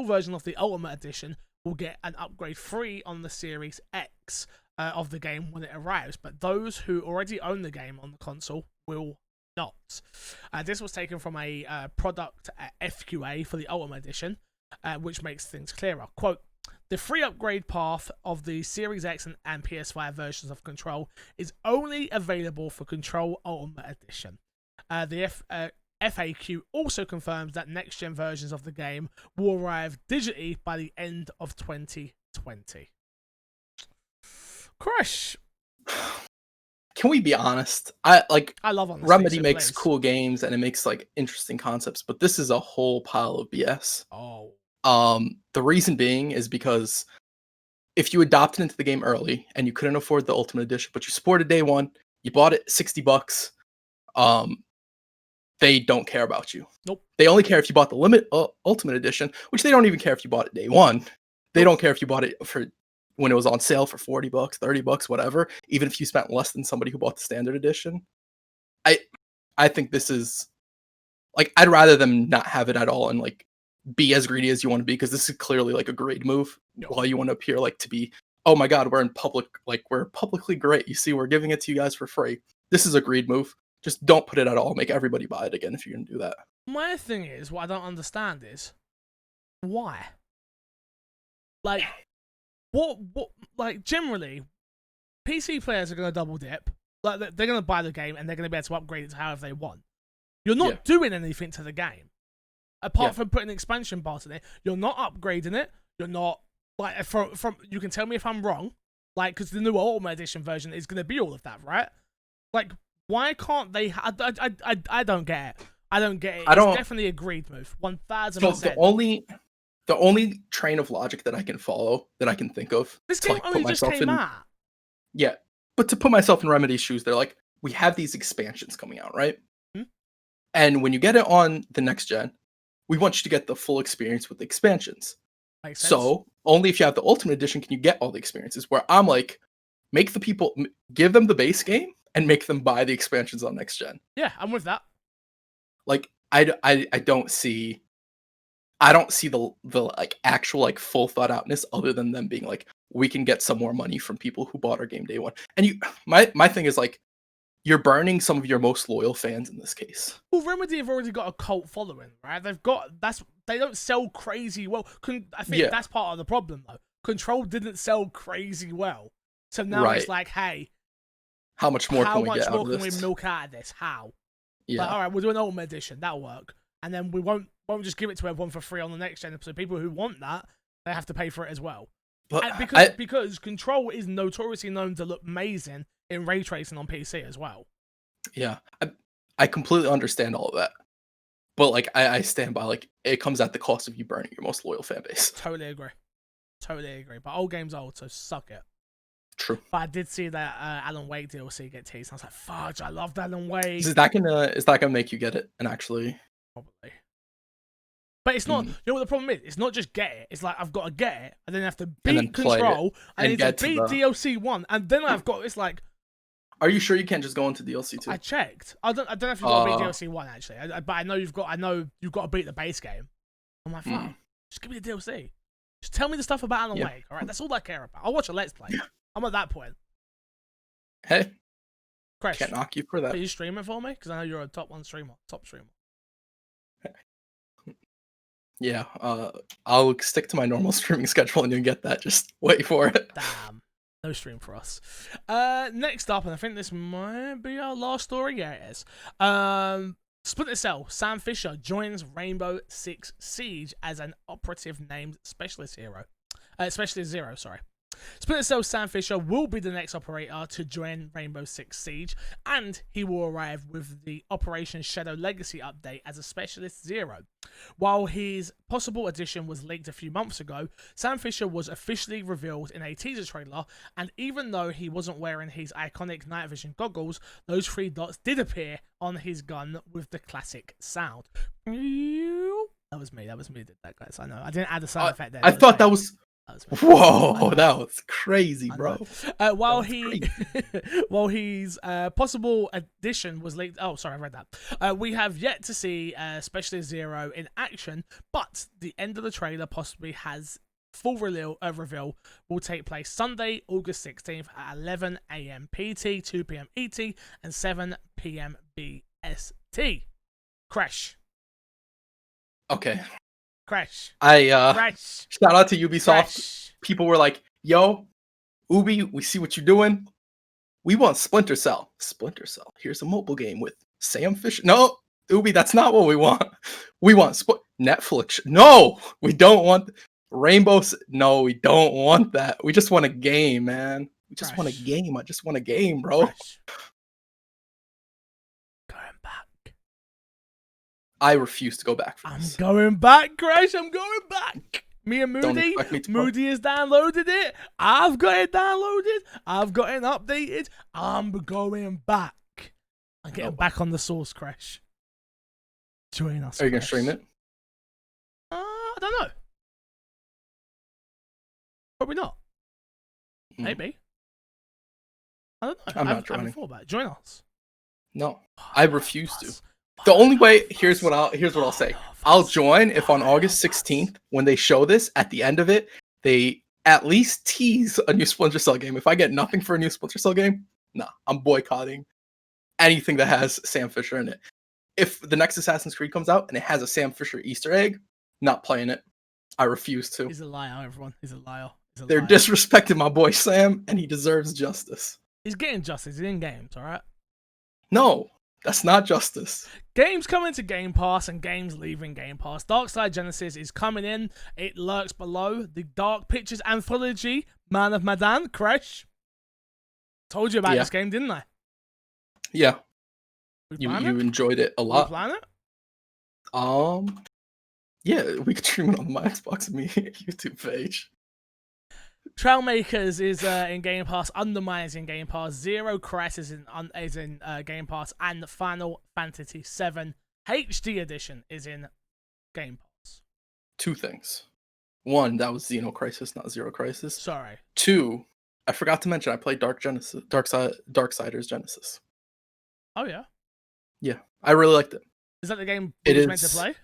version of the Ultimate Edition will get an upgrade free on the Series X of the game when it arrives, but those who already own the game on the console will not. This was taken from a product FQA for the Ultimate Edition, which makes things clearer. Quote, the free upgrade path of the Series X and PS5 versions of Control is only available for Control Ultimate Edition. The FAQ also confirms that next-gen versions of the game will arrive digitally by the end of 2020. Crush. Can we be honest? I love honesty. Remedy makes cool games and it makes like interesting concepts, but this is a whole pile of BS. Oh. The reason being is because if you adopted into the game early and you couldn't afford the Ultimate Edition, but you supported day one, you bought it $60, they don't care about you. Nope. They only care if you bought the Ultimate Edition, which they don't even care if you bought it day one. They don't care if you bought it for when it was on sale for $40, $30, whatever, even if you spent less than somebody who bought the standard edition. I think this is like, I'd rather them not have it at all and like be as greedy as you want to be, because this is clearly like a greed move. No. While you want to appear like to be, oh my god, we're in public, like we're publicly great. You see, we're giving it to you guys for free. This is a greed move. Just don't put it at all. Make everybody buy it again if you're gonna do that. My thing is, what I don't understand is why. Like, what like generally, PC players are gonna double dip. Like they're gonna buy the game and they're gonna be able to upgrade it to however they want. You're not doing anything to the game apart from putting an expansion pass in it. You're not upgrading it. You're not like from. You can tell me if I'm wrong. Like, because the new Ultimate Edition version is gonna be all of that, right? Like, why can't they? I don't get it. I don't get it. It's definitely a greed move. 1000%. So the only train of logic that I can follow, that I can think of, this game only just came out. Yeah, but to put myself in Remedy's shoes, they're like, we have these expansions coming out, right? And when you get it on the next gen, we want you to get the full experience with the expansions. Makes sense. So only if you have the Ultimate Edition can you get all the experiences. Where I'm like, make the people, give them the base game and make them buy the expansions on next gen. Yeah, I'm with that. Like, I don't see the like actual like full thought outness other than them being like, we can get some more money from people who bought our game day one. And my thing is like, you're burning some of your most loyal fans in this case. Well, Remedy have already got a cult following, right? They don't sell crazy well. I think that's part of the problem though. Control didn't sell crazy well, so now it's like, hey, how much more can we get out of this? How much more can we milk out of this? How? Yeah. Like, all right, we'll do an Ultimate Edition. That'll work, and then we won't just give it to everyone for free on the next gen. So people who want that, they have to pay for it as well. But because Control is notoriously known to look amazing in ray tracing on PC as well. Yeah, I completely understand all of that, but like I stand by, like, it comes at the cost of you burning your most loyal fan base. Totally agree. But old game's old, so suck it. True. But I did see that Alan Wake DLC get teased. I was like, fudge, I loved Alan Wake. Is that gonna make you get it and actually? Probably. But it's not. You know what the problem is? It's not just get it. It's like I've got to get it, and then I have to beat Control, and need to beat DLC 1, and then I've got. It's like. Are you sure you can't just go into DLC 2? I checked. I don't know if you've got to beat DLC 1 actually, but I know you've got to beat the base game. I'm like, fuck, just give me the DLC. Just tell me the stuff about Alan Wake. All right, that's all I care about. I'll watch a Let's Play. I'm at that point. Hey, Crash, can't knock you for that. Are you streaming for me? Because I know you're a top streamer. Yeah, I'll stick to my normal streaming schedule and you'll get that. Just wait for it. Damn. No stream for us. Next up, and I think this might be our last story. Yeah, it is. Splinter Cell, Sam Fisher joins Rainbow Six Siege as an operative named Specialist Zero, sorry. Splinter Cell Sam Fisher will be the next operator to join Rainbow Six Siege, and he will arrive with the Operation Shadow Legacy update as a Specialist Zero. While his possible addition was leaked a few months ago, Sam Fisher was officially revealed in a teaser trailer, and even though he wasn't wearing his iconic night vision goggles, those 3 dots did appear on his gun with the classic sound. That was me that did that, guys. I know. I didn't add a sound effect there. I thought that was... Whoa, that was crazy, bro. While his possible addition was leaked. Oh, sorry, I read that. We have yet to see Specialist Zero in action, but the end of the trailer possibly has full reveal will take place Sunday, August 16th at 11 a.m. PT, 2 p.m. ET, and 7 p.m. BST. Crash. Okay. Crash. Crash. Shout out to Ubisoft. Crash. People were like, yo, Ubi, we see what you're doing. We want Splinter Cell. Splinter Cell. Here's a mobile game with Sam Fisher. No, Ubi, that's not what we want. We want Netflix. No, we don't want Rainbow. No, we don't want that. We just want a game, man. We just want a game. I just want a game, bro. Crash. I refuse to go back for this. I'm going back, Crash. I'm going back. Me and Moody. Moody has downloaded it. I've got it downloaded. I've got it updated. I'm going back. I'm getting back on the source, Crash. Join us. Are you going to stream it? I don't know. Probably not. Maybe. I don't know. I'm not joining. I haven't thought about it. Join us. No, I refuse to. The only way, here's what I'll say. I'll join if on August 16th, when they show this, at the end of it, they at least tease a new Splinter Cell game. If I get nothing for a new Splinter Cell game, nah, I'm boycotting anything that has Sam Fisher in it. If the next Assassin's Creed comes out and it has a Sam Fisher Easter egg, not playing it. I refuse to. He's a liar, everyone. He's a liar. They're disrespecting my boy Sam, and he deserves justice. He's getting justice. He's in games, all right? No. That's not justice. Games coming to Game Pass and games leaving Game Pass. Darkside Genesis is coming in. It lurks below. The Dark Pictures Anthology, Man of Medan, Crash. Told you about this game, didn't I? Yeah. You enjoyed it a lot. You playing it? Yeah, we could stream it on my Xbox and me YouTube page. Trailmakers is in Game Pass, Undermine is in Game Pass, Zero Crisis is in Game Pass, and Final Fantasy VII HD Edition is in Game Pass. 2 things. 1, that was Xeno Crisis, not Zero Crisis. Sorry. 2, I forgot to mention I played Darksiders Genesis. Oh yeah? Yeah, I really liked it. Is that the game we were meant to play?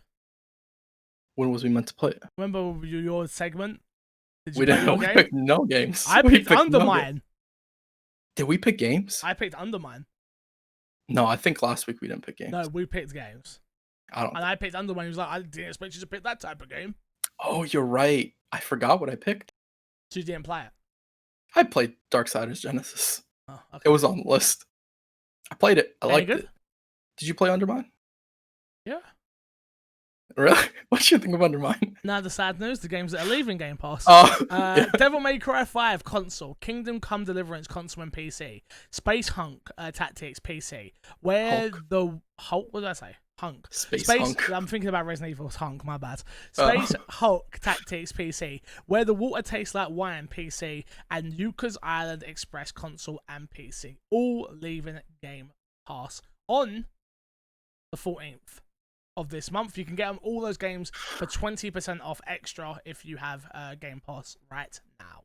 When was we meant to play it? Remember your segment? We picked no games. I picked Undermine. Did we pick games? I picked Undermine. No, I think last week we didn't pick games. No, we picked games. I picked Undermine. He was like, I didn't expect you to pick that type of game. Oh, you're right. I forgot what I picked. So you didn't play it? I played Darksiders Genesis. Oh, okay. It was on the list. I played it. I liked it. Did you play Undermine? Yeah. Really? What do you think of Undermine? Now the sad news, the games that are leaving Game Pass. Yeah. Devil May Cry 5 console, Kingdom Come Deliverance console and PC, Space Hunk Tactics PC, where Hulk. the Hulk, what did I say? Hunk. Space Hunk. I'm thinking about Resident Evil's Hunk, my bad. Space Hulk Tactics PC, where the water tastes like wine PC, and Yuka's Island Express console and PC, all leaving Game Pass on the 14th. Of this month. You can get all those games for 20% off extra if you have Game Pass right now.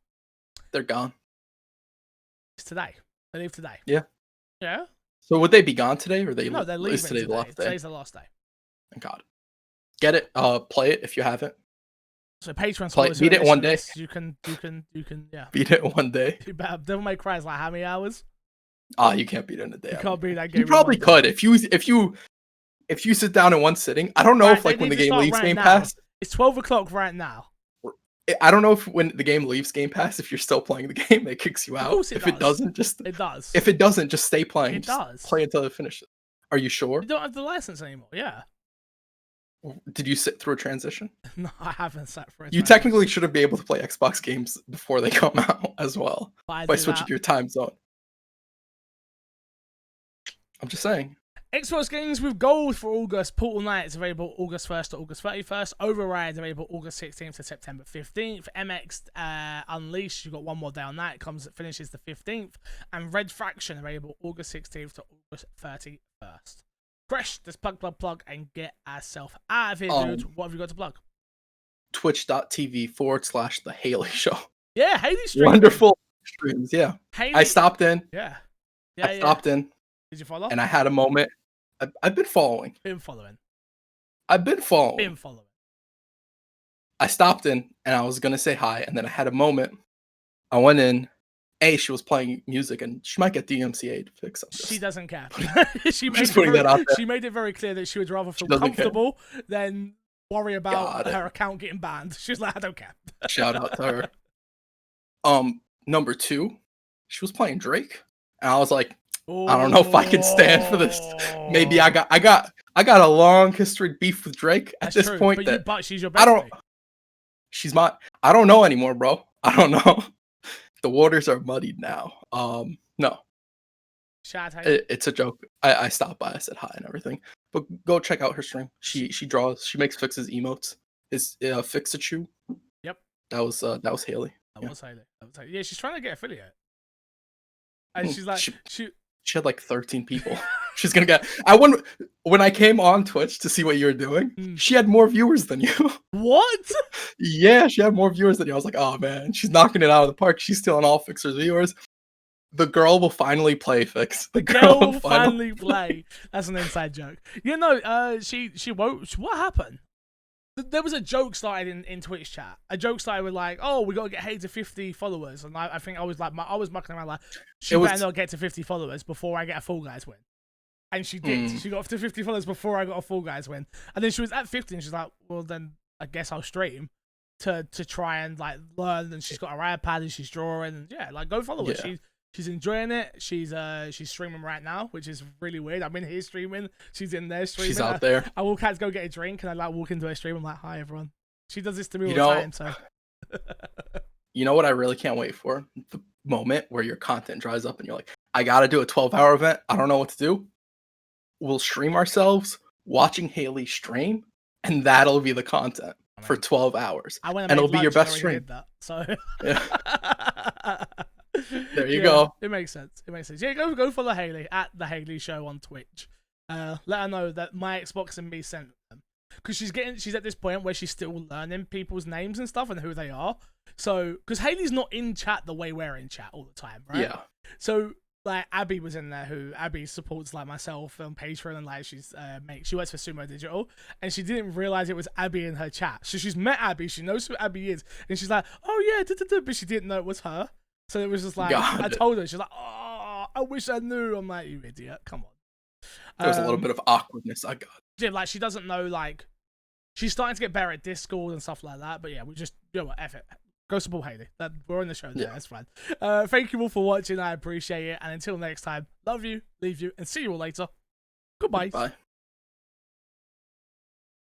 They're gone. It's today. They leave today. Yeah. Yeah? So would they be gone today, or No, they're leaving today. The last day? Today's the last day. Thank God. Get it. Play it if you haven't. So Patreon beat it one day. You can, yeah. Beat it one day. Devil May Cry is like how many hours? You can't beat it in a day. You can't beat that game. You probably could if you sit down in one sitting. I don't know if like when the game leaves Game Pass. It's 12 o'clock right now. I don't know if when the game leaves Game Pass, if you're still playing the game, it kicks you out. Of course it if does. it doesn't, it does. If it doesn't, just stay playing. It does. Play until it finishes. Are you sure? You don't have the license anymore. Yeah. Did you sit through a transition? No, I haven't sat through. You technically shouldn't be able to play Xbox games before they come out as well by switching your time zone. I'm just saying. Xbox games with gold for August. Portal Knight is available August 1st to August 31st. Override is available August 16th to September 15th. MX Unleashed, you've got one more day on that. It finishes the 15th. And Red Faction available August 16th to August 31st. Fresh, let's plug, and get ourselves out of here, dude. What have you got to plug? Twitch.tv/The Haley Show. Yeah, Haley streams. Wonderful streams, yeah. Haley, I stopped in. Yeah. I stopped in. Did you follow? And I had a moment. I've been following. I've been following. I stopped in and I was going to say hi. And then I had a moment. I went in. She was playing music and she might get DMCA'd. She doesn't care. She made it very clear that she would rather feel comfortable than worry about her account getting banned. She's like, I don't care. Shout out to her. Number 2, she was playing Drake. And I was like, I don't know if I can stand for this. Maybe I got a long history beef with Drake at this point. But she's your bestie. I don't know anymore, bro. I don't know. The waters are muddied now. No. It's a joke. I stopped by. I said hi and everything. But go check out her stream. She draws. She makes Fix's emotes. It's Fixachu. Yep. That was Haley. That was Haley. Yeah, she's trying to get affiliate. And she's like, she had like 13 people. She's gonna get. When I came on Twitch to see what you were doing, she had more viewers than you. What? Yeah, she had more viewers than you. I was like, oh man, she's knocking it out of the park. She's stealing all Fixer's viewers. The girl will finally play, Fix. The girl will finally play. That's an inside joke. You know, she won't. What happened? There was a joke started in Twitch chat. A joke started with like, "Oh, we got to get Hay to 50 followers," and I think I was mucking around like, "She better not get to 50 followers before I get a Fall Guys win." And she did. She got to 50 followers before I got a Fall Guys win. And then she was at 50, and she's like, "Well, then I guess I'll stream to try and like learn." And she's got her iPad and she's drawing. And yeah, like go follow her. She's enjoying it. She's streaming right now, which is really weird. I'm in here streaming. She's in there streaming. She's out there. I walk out to go get a drink, and I like walk into her stream. I'm like, "Hi, everyone." She does this to me all the time. So, you know what I really can't wait for? The moment where your content dries up, and you're like, "I gotta do a 12-hour event. I don't know what to do." We'll stream ourselves watching Haley stream, and that'll be the content for 12 hours. And it'll be your best stream. Yeah. There you go. It makes sense. Yeah, go follow Haley at The Haley Show on Twitch. Let her know that my Xbox and me sent them. Because she's at this point where she's still learning people's names and stuff and who they are. So, because Haley's not in chat the way we're in chat all the time, right? Yeah. So, like, Abby was in there, who Abby supports like myself on Patreon, and like she works for Sumo Digital, and she didn't realize it was Abby in her chat. So she's met Abby, she knows who Abby is, and she's like, "Oh yeah," but she didn't know it was her. So it was just like, I told her, she's like, "Oh, I wish I knew." I'm like, "You idiot, come on." There was a little bit of awkwardness. I got. Yeah, like she doesn't know, like she's starting to get better at Discord and stuff like that. But yeah, we just, you know what, F it. Go support Haley. We're on the show there. Yeah. That's fine. Thank you all for watching. I appreciate it. And until next time, love you, leave you, and see you all later. Goodbye. Bye.